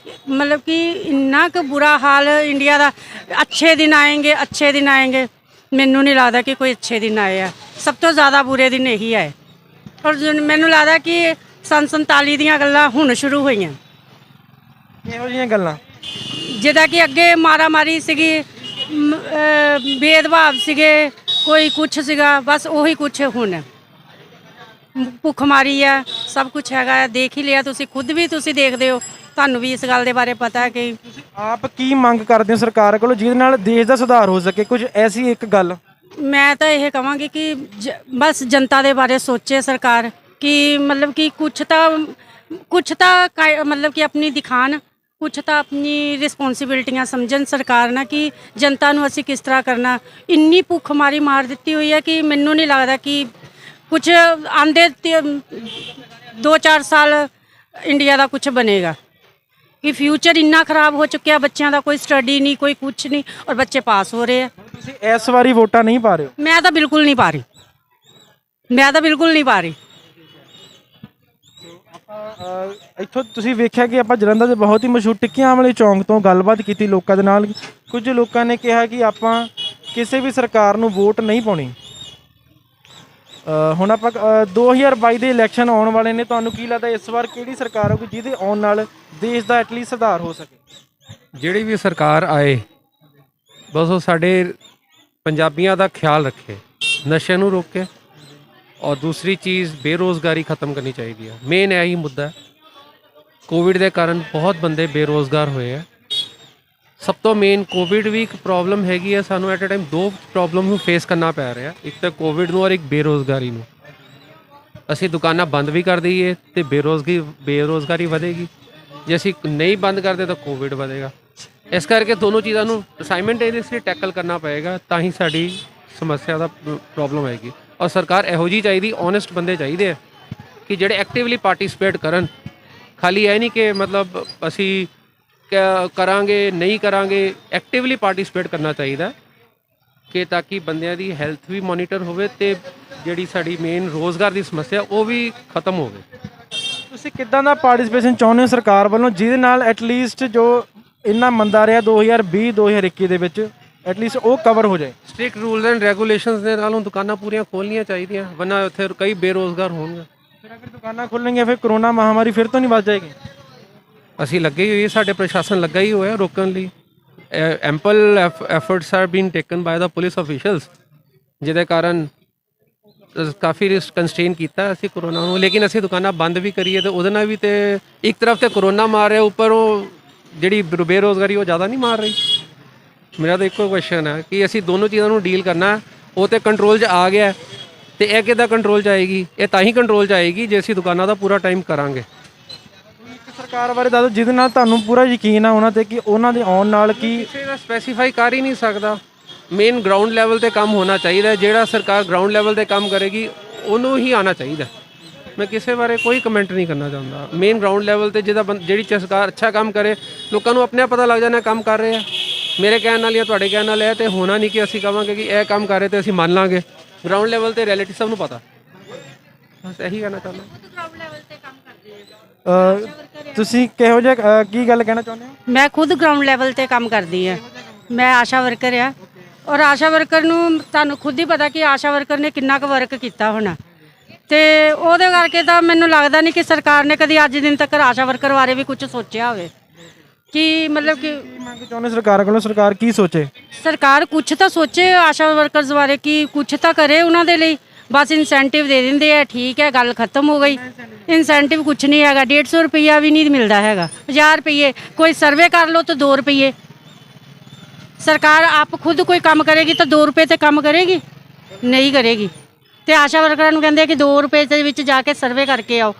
ਮਤਲਬ ਕਿ ਇੰਨਾ ਕੁ ਬੁਰਾ ਹਾਲ ਇੰਡੀਆ ਦਾ। ਅੱਛੇ ਦਿਨ ਆਏਂਗੇ, ਅੱਛੇ ਦਿਨ ਆਏਂਗੇ, ਮੈਨੂੰ ਨਹੀਂ ਲੱਗਦਾ ਕਿ ਕੋਈ ਅੱਛੇ ਦਿਨ ਆਏ ਆ। ਸਭ ਤੋਂ ਜ਼ਿਆਦਾ ਬੁਰੇ ਦਿਨ ਇਹੀ ਆਏ। ਔਰ ਮੈਨੂੰ ਲੱਗਦਾ ਕਿ ਸੰਨ 47 ਦੀਆਂ ਗੱਲਾਂ ਹੁਣ ਸ਼ੁਰੂ ਹੋਈਆਂ। ਇਹੋ ਜਿਹੀਆਂ ਗੱਲਾਂ ਜਿੱਦਾਂ ਕਿ ਅੱਗੇ ਮਾਰਾ ਮਾਰੀ ਸੀਗੀ, ਭੇਦਭਾਵ ਸੀਗੇ, ਕੋਈ ਕੁਛ ਸੀਗਾ, ਬਸ ਉਹੀ ਕੁਛ ਹੁਣ ਭੁੱਖਮਾਰੀ ਆ, ਸਭ ਕੁਛ ਹੈਗਾ। ਦੇਖ ਹੀ ਲਿਆ ਤੁਸੀਂ, ਖੁਦ ਵੀ ਤੁਸੀਂ ਦੇਖਦੇ ਹੋ, ਤੁਹਾਨੂੰ ਵੀ ਇਸ ਗੱਲ ਦੇ ਬਾਰੇ ਪਤਾ ਹੈ ਕਿ ਆਪ ਕੀ ਮੰਗ ਕਰਦੇ ਹੋ ਸਰਕਾਰ ਕੋਲੋਂ ਜਿਹਦੇ ਨਾਲ ਦੇਸ਼ ਦਾ ਸੁਧਾਰ ਹੋ ਸਕੇ? ਕੁਝ ਐਸੀ ਇੱਕ ਗੱਲ। ਮੈਂ ਤਾਂ ਇਹ ਕਹਾਂਗੀ ਕਿ ਬਸ ਜਨਤਾ ਦੇ ਬਾਰੇ ਸੋਚੇ ਸਰਕਾਰ, ਕਿ ਮਤਲਬ ਕਿ ਕੁਛ ਤਾਂ ਮਤਲਬ ਕਿ ਆਪਣੀ ਦਿਖਾਣ, ਕੁਛ ਤਾਂ ਆਪਣੀ ਰਿਸਪੌਂਸਿਬਿਲਟੀਆਂ ਸਮਝਣ ਸਰਕਾਰ ਨਾ, ਕਿ ਜਨਤਾ ਨੂੰ ਅਸੀਂ ਕਿਸ ਤਰ੍ਹਾਂ ਕਰਨਾ। ਇੰਨੀ ਭੁੱਖਮਾਰੀ ਮਾਰ ਦਿੱਤੀ ਹੋਈ ਹੈ ਕਿ ਮੈਨੂੰ ਨਹੀਂ ਲੱਗਦਾ ਕਿ ਕੁਛ ਆਂਦੇ 2-4 ਸਾਲ ਇੰਡੀਆ ਦਾ ਕੁਛ ਬਣੇਗਾ। ਕਿ ਫਿਊਚਰ ਇੰਨਾ ਖਰਾਬ ਹੋ ਚੁੱਕਿਆ, ਬੱਚਿਆਂ ਦਾ ਕੋਈ ਸਟੱਡੀ ਨਹੀਂ, ਕੋਈ ਕੁਛ ਨਹੀਂ, ਔਰ ਬੱਚੇ ਪਾਸ ਹੋ ਰਹੇ ਆ। ਤੁਸੀਂ ਇਸ ਵਾਰੀ ਵੋਟਾਂ ਨਹੀਂ ਪਾ ਰਹੇ ਹੋ? ਮੈਂ ਤਾਂ ਬਿਲਕੁਲ ਨਹੀਂ ਪਾ ਰਹੀ, ਮੈਂ ਤਾਂ ਬਿਲਕੁਲ ਨਹੀਂ ਪਾ ਰਹੀ। ਇੱਥੋਂ ਤੁਸੀਂ ਵੇਖਿਆ ਕਿ ਆਪਾਂ ਜਲੰਧਰ ਦੇ ਬਹੁਤ ਹੀ ਮਸ਼ਹੂਰ ਟਿੱਕੀਆਂ ਵਾਲੇ ਚੌਂਕ ਤੋਂ ਗੱਲਬਾਤ ਕੀਤੀ ਲੋਕਾਂ ਦੇ ਨਾਲ। ਕੁਝ ਲੋਕਾਂ ਨੇ ਕਿਹਾ ਕਿ ਆਪਾਂ ਕਿਸੇ ਵੀ ਸਰਕਾਰ ਨੂੰ ਵੋਟ ਨਹੀਂ ਪਾਉਣੀ। ਹੁਣ ਆਪਾਂ 2022 ਦੇ ਇਲੈਕਸ਼ਨ ਆਉਣ ਵਾਲੇ ਨੇ, ਤੁਹਾਨੂੰ ਕੀ ਲੱਗਦਾ ਇਸ ਵਾਰ ਕਿਹੜੀ ਸਰਕਾਰ ਹੋਊਗੀ ਜਿਹਦੇ ਆਉਣ ਨਾਲ ਦੇਸ਼ ਦਾ ਐਟਲੀਸਟ ਸੁਧਾਰ ਹੋ ਸਕੇ? ਜਿਹੜੀ ਵੀ ਸਰਕਾਰ ਆਏ ਬਸ ਉਹ ਸਾਡੇ ਪੰਜਾਬੀਆਂ ਦਾ ਖਿਆਲ ਰੱਖੇ, ਨਸ਼ੇ ਨੂੰ ਰੋਕੇ, ਔਰ ਦੂਸਰੀ ਚੀਜ਼ ਬੇਰੋਜ਼ਗਾਰੀ ਖਤਮ ਕਰਨੀ ਚਾਹੀਦੀ ਹੈ। ਮੇਨ ਇਹੀ ਮੁੱਦਾ ਹੈ। ਕੋਵਿਡ ਦੇ ਕਾਰਨ ਬਹੁਤ ਬੰਦੇ ਬੇਰੋਜ਼ਗਾਰ ਹੋਏ ਆ। ਸਭ ਤੋਂ ਮੇਨ ਕੋਵਿਡ ਵੀ ਇੱਕ ਪ੍ਰੋਬਲਮ ਹੈਗੀ ਹੈ। ਸਾਨੂੰ ਐਟ ਅ ਟਾਈਮ 2 ਪ੍ਰੋਬਲਮ ਨੂੰ ਫੇਸ ਕਰਨਾ ਪੈ ਰਿਹਾ, ਇੱਕ ਤਾਂ ਕੋਵਿਡ ਨੂੰ ਔਰ ਇੱਕ ਬੇਰੋਜ਼ਗਾਰੀ ਨੂੰ। ਅਸੀਂ ਦੁਕਾਨਾਂ ਬੰਦ ਵੀ ਕਰ ਦਈਏ ਤੇ ਬੇਰੋਜ਼ਗਾਰੀ ਵਧੇਗੀ। ਜੇ ਅਸੀਂ ਨਹੀਂ ਬੰਦ ਕਰਦੇ ਤਾਂ ਕੋਵਿਡ ਵਧੇਗਾ। ਇਸ ਕਰਕੇ ਦੋਨੋਂ ਚੀਜ਼ਾਂ ਨੂੰ ਸਾਈਮਲਟੇਨੀਅਸਲੀ ਟੈਕਲ ਕਰਨਾ ਪਏਗਾ, ਤਾਂ ਹੀ ਸਾਡੀ ਸਮੱਸਿਆ ਦਾ ਪ੍ਰੋਬਲਮ ਆਏਗੀ। ਔਰ ਸਰਕਾਰ ਇਹੋ ਜਿਹੀ ਚਾਹੀਦੀ, ਓਨੈਸਟ ਬੰਦੇ ਚਾਹੀਦੇ ਆ ਕਿ ਜਿਹੜੇ ਐਕਟਿਵਲੀ ਪਾਰਟਿਸਿਪੇਟ ਕਰਨ। ਖਾਲੀ ਇਹ ਨਹੀਂ ਕਿ ਮਤਲਬ ਅਸੀਂ ਕਰਾਂਗੇ ਨਹੀਂ ਕਰਾਂਗੇ, ਐਕਟਿਵਲੀ ਪਾਰਟਿਸਿਪੇਟ ਕਰਨਾ ਚਾਹੀਦਾ, ਕਿ ਤਾਂ ਕਿ ਬੰਦਿਆਂ ਦੀ ਹੈਲਥ ਵੀ ਮੋਨੀਟਰ ਹੋਵੇ ਤੇ ਜਿਹੜੀ ਸਾਡੀ ਮੇਨ ਰੋਜ਼ਗਾਰ ਦੀ ਸਮੱਸਿਆ ਉਹ ਵੀ ਖਤਮ ਹੋਵੇ। ਤੁਸੀਂ ਕਿੱਦਾਂ ਦਾ ਪਾਰਟਿਸਿਪੇਸ਼ਨ ਚਾਹੁੰਦੇ ਹੋ ਸਰਕਾਰ ਵੱਲੋਂ, ਜਿਹਦੇ ਨਾਲ ਐਟਲੀਸਟ ਜੋ ਇੰਨਾ ਮੰਦਾ ਰਿਹਾ 2020 2021 ਦੇ ਵਿੱਚ ਐਟਲੀਸਟ ਉਹ ਕਵਰ ਹੋ ਜਾਏ? ਸਟ੍ਰਿਕਟ ਰੂਲਸ ਐਂਡ ਰੈਗੂਲੇਸ਼ਨਸ ਦੇ ਨਾਲ ਹੁਣ ਦੁਕਾਨਾਂ ਪੂਰੀਆਂ ਖੋਲ੍ਹਣੀਆਂ ਚਾਹੀਦੀਆਂ, ਵਰਨਾ ਉੱਥੇ ਕਈ ਬੇਰੋਜ਼ਗਾਰ ਹੋਣਗੇ। ਫਿਰ ਅਗਰ ਦੁਕਾਨਾਂ ਖੁੱਲਣਗੀਆਂ ਫਿਰ ਕਰੋਨਾ ਮਹਾਮਾਰੀ ਫਿਰ ਤੋਂ ਨਹੀਂ ਵੱਧ ਜਾਏਗੀ? ਅਸੀਂ ਲੱਗੇ ਹੀ ਹੋਏ, ਸਾਡੇ ਪ੍ਰਸ਼ਾਸਨ ਲੱਗਾ ਹੀ ਹੋਇਆ ਰੋਕਣ ਲਈ। Ample efforts are been taken by the police officials, ਜਿਹਦੇ ਕਾਰਨ ਕਾਫੀ ਕੰਸਟ੍ਰੇਨ ਕੀਤਾ ਅਸੀਂ ਕਰੋਨਾ ਨੂੰ। ਲੇਕਿਨ ਅਸੀਂ ਦੁਕਾਨਾਂ ਬੰਦ ਵੀ ਕਰੀਏ ਤਾਂ ਉਹਦੇ ਨਾਲ ਵੀ ਤੇ ਇੱਕ ਤਰਫ ਤੇ ਕਰੋਨਾ ਮਾਰ ਰਿਹਾ, ਉੱਪਰ ਉਹ ਜਿਹੜੀ ਬੇਰੋਜ਼ਗਾਰੀ ਉਹ ਜ਼ਿਆਦਾ ਨਹੀਂ ਮਾਰ ਰਹੀ। ਮੇਰਾ ਤਾਂ ਇੱਕੋ ਕੁਐਸਚਨ ਹੈ ਕਿ ਅਸੀਂ ਦੋਨੋਂ ਚੀਜ਼ਾਂ ਨੂੰ ਡੀਲ ਕਰਨਾ। ਉਹ ਤੇ ਕੰਟਰੋਲ 'ਚ ਆ ਗਿਆ ਤੇ ਇਹ ਕਿੱਦਾਂ ਕੰਟਰੋਲ 'ਚ ਆਏਗੀ? ਇਹ ਤਾਂ ਹੀ ਕੰਟਰੋਲ 'ਚ ਆਏਗੀ ਜੇ ਅਸੀਂ ਦੁਕਾਨਾਂ ਦਾ ਪੂਰਾ ਟਾਈਮ ਕਰਾਂਗੇ। ਇੱਕ ਸਰਕਾਰ ਬਾਰੇ ਦੱਸੋ ਜਿਹਦੇ ਨਾਲ ਤੁਹਾਨੂੰ ਪੂਰਾ ਯਕੀਨ ਆ ਉਹਨਾਂ ਤੇ ਕਿ ਉਹਨਾਂ ਦੇ ਆਉਣ ਨਾਲ ਕੀ ਕਿਸੇ ਦਾ ਸਪੈਸੀਫਾਈ ਕਰ ਹੀ ਨਹੀਂ ਸਕਦਾ। ਮੇਨ ਗਰਾਊਂਡ ਲੈਵਲ ਤੇ ਕੰਮ ਹੋਣਾ ਚਾਹੀਦਾ। ਜਿਹੜਾ ਸਰਕਾਰ ਗਰਾਊਂਡ ਲੈਵਲ ਤੇ ਕੰਮ ਕਰੇਗੀ ਉਹਨੂੰ ਹੀ ਆਉਣਾ ਚਾਹੀਦਾ। ਮੈਂ ਕਿਸੇ ਬਾਰੇ ਕੋਈ ਕਮੈਂਟ ਨਹੀਂ ਕਰਨਾ ਚਾਹੁੰਦਾ। ਮੇਨ ਗਰਾਊਂਡ ਲੈਵਲ ਤੇ ਜਿਹੜੀ ਸਰਕਾਰ ਅੱਛਾ ਕੰਮ ਕਰੇ, ਲੋਕਾਂ ਨੂੰ ਆਪਣੇ ਆਪ ਪਤਾ ਲੱਗ ਜਾਣਾ ਕੰਮ ਕਰ ਰਹੇ ਆ। ਮੇਰੇ ਕਹਿਣ ਨਾਲ ਜਾਂ ਤੁਹਾਡੇ ਕਹਿਣ ਨਾਲ ਇਹ ਤੇ ਹੋਣਾ ਨਹੀਂ ਕਿ ਅਸੀਂ ਕਹਾਂਗੇ ਕਿ ਇਹ ਕੰਮ ਕਰ ਰਹੇ ਤੇ ਅਸੀਂ ਮੰਨ ਲਾਂਗੇ। ਗਰਾਊਂਡ ਲੈਵਲ ਤੇ ਰਿਐਲਿਟੀ ਸਭ ਨੂੰ ਪਤਾ। ਬਸ ਇਹੀ ਕਹਿਣਾ ਚਾਹੁੰਦਾ। ਤੁਸੀਂ ਕਿਹੋ ਜਿਹਾ ਕੀ ਗੱਲ ਕਹਿਣਾ ਚਾਹੁੰਦੇ ਹੋ? ਮੈਂ ਖੁਦ ਗਰਾਊਂਡ ਲੈਵਲ ਤੇ ਕੰਮ ਕਰਦੀ ਹਾਂ। ਮੈਂ ਆਸ਼ਾ ਵਰਕਰ ਆ, ਔਰ ਆਸ਼ਾ ਵਰਕਰ ਨੂੰ ਤੁਹਾਨੂੰ ਖੁਦ ਹੀ ਪਤਾ ਕਿ ਆਸ਼ਾ ਵਰਕਰ ਨੇ ਕਿੰਨਾ ਕੁ ਵਰਕ ਕੀਤਾ ਹੋਣਾ, ਤੇ ਉਹਦੇ ਕਰਕੇ ਤਾਂ ਮੈਨੂੰ ਲੱਗਦਾ ਨਹੀਂ ਕਿ ਸਰਕਾਰ ਨੇ ਕਦੀ ਅੱਜ ਦਿਨ ਤੱਕ ਆਸ਼ਾ ਵਰਕਰ ਬਾਰੇ ਵੀ ਕੁਝ ਸੋਚਿਆ ਹੋਵੇ ਕਿ ਮਤਲਬ ਕਿ ਮੰਗ ਚਾਹੁੰਦੇ ਸਰਕਾਰ ਕੋਲੋਂ, ਸਰਕਾਰ ਕੀ ਸੋਚੇ? ਸਰਕਾਰ ਕੁਛ ਤਾਂ ਸੋਚੇ ਆਸ਼ਾ ਵਰਕਰਸ ਬਾਰੇ, ਕਿ ਕੁਛ ਤਾਂ ਕਰੇ ਉਹਨਾਂ ਦੇ ਲਈ। ਬਸ ਇਨਸੈਂਟਿਵ ਦੇ ਦਿੰਦੇ ਆ, ਠੀਕ ਹੈ, ਗੱਲ ਖਤਮ ਹੋ ਗਈ। ਇਨਸੈਂਟਿਵ ਕੁਛ ਨਹੀਂ ਹੈਗਾ। 150 ਰੁਪਈਆ ਵੀ ਨਹੀਂ ਮਿਲਦਾ ਹੈਗਾ। 1000 ਰੁਪਈਏ ਕੋਈ ਸਰਵੇ ਕਰ ਲਓ ਤਾਂ 2 ਰੁਪਈਏ। ਸਰਕਾਰ ਆਪ ਖੁਦ ਕੋਈ ਕੰਮ ਕਰੇਗੀ ਤਾਂ 2 ਰੁਪਏ ਤੇ ਕੰਮ ਕਰੇਗੀ? ਨਹੀਂ ਕਰੇਗੀ। ਤੇ ਆਸ਼ਾ ਵਰਕਰਾਂ ਨੂੰ ਕਹਿੰਦੇ ਕਿ 2 ਰੁਪਏ ਦੇ ਵਿੱਚ ਜਾ ਕੇ ਸਰਵੇ ਕਰਕੇ ਆਓ।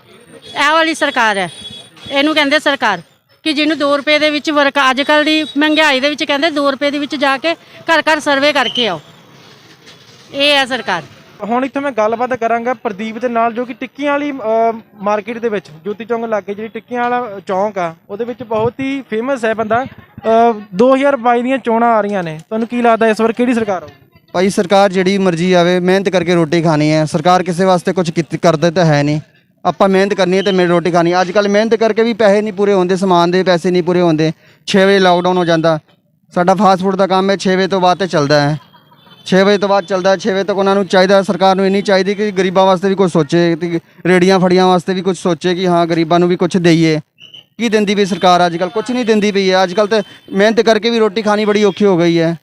ਇਹ ਵਾਲੀ ਸਰਕਾਰ ਹੈ, ਇਹਨੂੰ ਕਹਿੰਦੇ ਸਰਕਾਰ ਕਿ ਜਿਹਨੂੰ 2 ਰੁਪਏ ਦੇ ਵਿੱਚ ਵਰਕ, ਅੱਜ ਕੱਲ੍ਹ ਦੀ ਮਹਿੰਗਾਈ ਦੇ ਵਿੱਚ ਕਹਿੰਦੇ 2 ਰੁਪਏ ਦੇ ਵਿੱਚ ਜਾ ਕੇ ਘਰ ਘਰ ਸਰਵੇ ਕਰਕੇ ਆਓ। ਇਹ ਹੈ ਸਰਕਾਰ। ਹੁਣ ਇੱਥੇ ਮੈਂ ਗੱਲਬਾਤ ਕਰਾਂਗਾ ਪ੍ਰਦੀਪ ਦੇ ਨਾਲ, ਜੋ ਕਿ ਟਿੱਕੀਆਂ ਵਾਲੀ ਮਾਰਕੀਟ ਦੇ ਵਿੱਚ ਜੋਤੀ ਚੌਂਕ ਲਾਗੇ ਜਿਹੜੀ ਟਿੱਕੀਆਂ ਵਾਲਾ ਚੌਂਕ ਆ ਉਹਦੇ ਵਿੱਚ ਬਹੁਤ ਹੀ ਫੇਮਸ ਹੈ ਬੰਦਾ। 2022 ਦੀਆਂ ਚੋਣਾਂ ਆ ਰਹੀਆਂ ਨੇ, ਤੁਹਾਨੂੰ ਕੀ ਲੱਗਦਾ ਇਸ ਵਾਰ ਕਿਹੜੀ ਸਰਕਾਰ ਆਊ? ਭਾਈ ਸਰਕਾਰ ਜਿਹੜੀ ਮਰਜ਼ੀ ਆਵੇ, ਮਿਹਨਤ ਕਰਕੇ ਰੋਟੀ ਖਾਣੀ ਹੈ। ਸਰਕਾਰ ਕਿਸੇ ਵਾਸਤੇ ਕੁਝ ਕਰਦੇ ਤਾਂ ਹੈ ਨਹੀਂ। ਆਪਾਂ ਮਿਹਨਤ ਕਰਨੀ ਹੈ ਤੇ ਮੇਰੀ ਰੋਟੀ ਖਾਣੀ। ਅੱਜ ਕੱਲ੍ਹ ਮਿਹਨਤ ਕਰਕੇ ਵੀ ਪੈਸੇ ਨਹੀਂ ਪੂਰੇ ਹੁੰਦੇ, ਸਮਾਨ ਦੇ ਪੈਸੇ ਨਹੀਂ ਪੂਰੇ ਹੁੰਦੇ। 6 ਵਜੇ ਲਾਕਡਾਊਨ ਹੋ ਜਾਂਦਾ। ਸਾਡਾ ਫਾਸਟ ਫੂਡ ਦਾ ਕੰਮ ਹੈ, 6 ਵਜੇ ਤੋਂ ਬਾਅਦ ਤੇ ਚੱਲਦਾ ਹੈ। 6 ਵਜੇ ਤੋਂ ਬਾਅਦ ਚੱਲਦਾ। 6 ਵਜੇ ਤੱਕ ਉਹਨਾਂ ਨੂੰ ਚਾਹੀਦਾ, ਸਰਕਾਰ ਨੂੰ ਇੰਨੀ ਚਾਹੀਦੀ ਕਿ ਗਰੀਬਾਂ ਵਾਸਤੇ ਵੀ ਕੁਝ ਸੋਚੇ, ਤੇ ਰੇੜੀਆਂ ਫੜੀਆਂ ਵਾਸਤੇ ਵੀ ਕੁਝ ਸੋਚੇ ਕਿ ਹਾਂ ਗਰੀਬਾਂ ਨੂੰ ਵੀ ਕੁਝ ਦੇਈਏ। ਕੀ ਦਿੰਦੀ ਪਈ ਸਰਕਾਰ? ਅੱਜ ਕੱਲ੍ਹ ਕੁਝ ਨਹੀਂ ਦਿੰਦੀ ਪਈ ਹੈ। ਅੱਜ ਕੱਲ੍ਹ ਤਾਂ ਮਿਹਨਤ ਕਰਕੇ ਵੀ ਰੋਟੀ ਖਾਣੀ ਬੜੀ ਔਖੀ ਹੋ ਗਈ ਹੈ।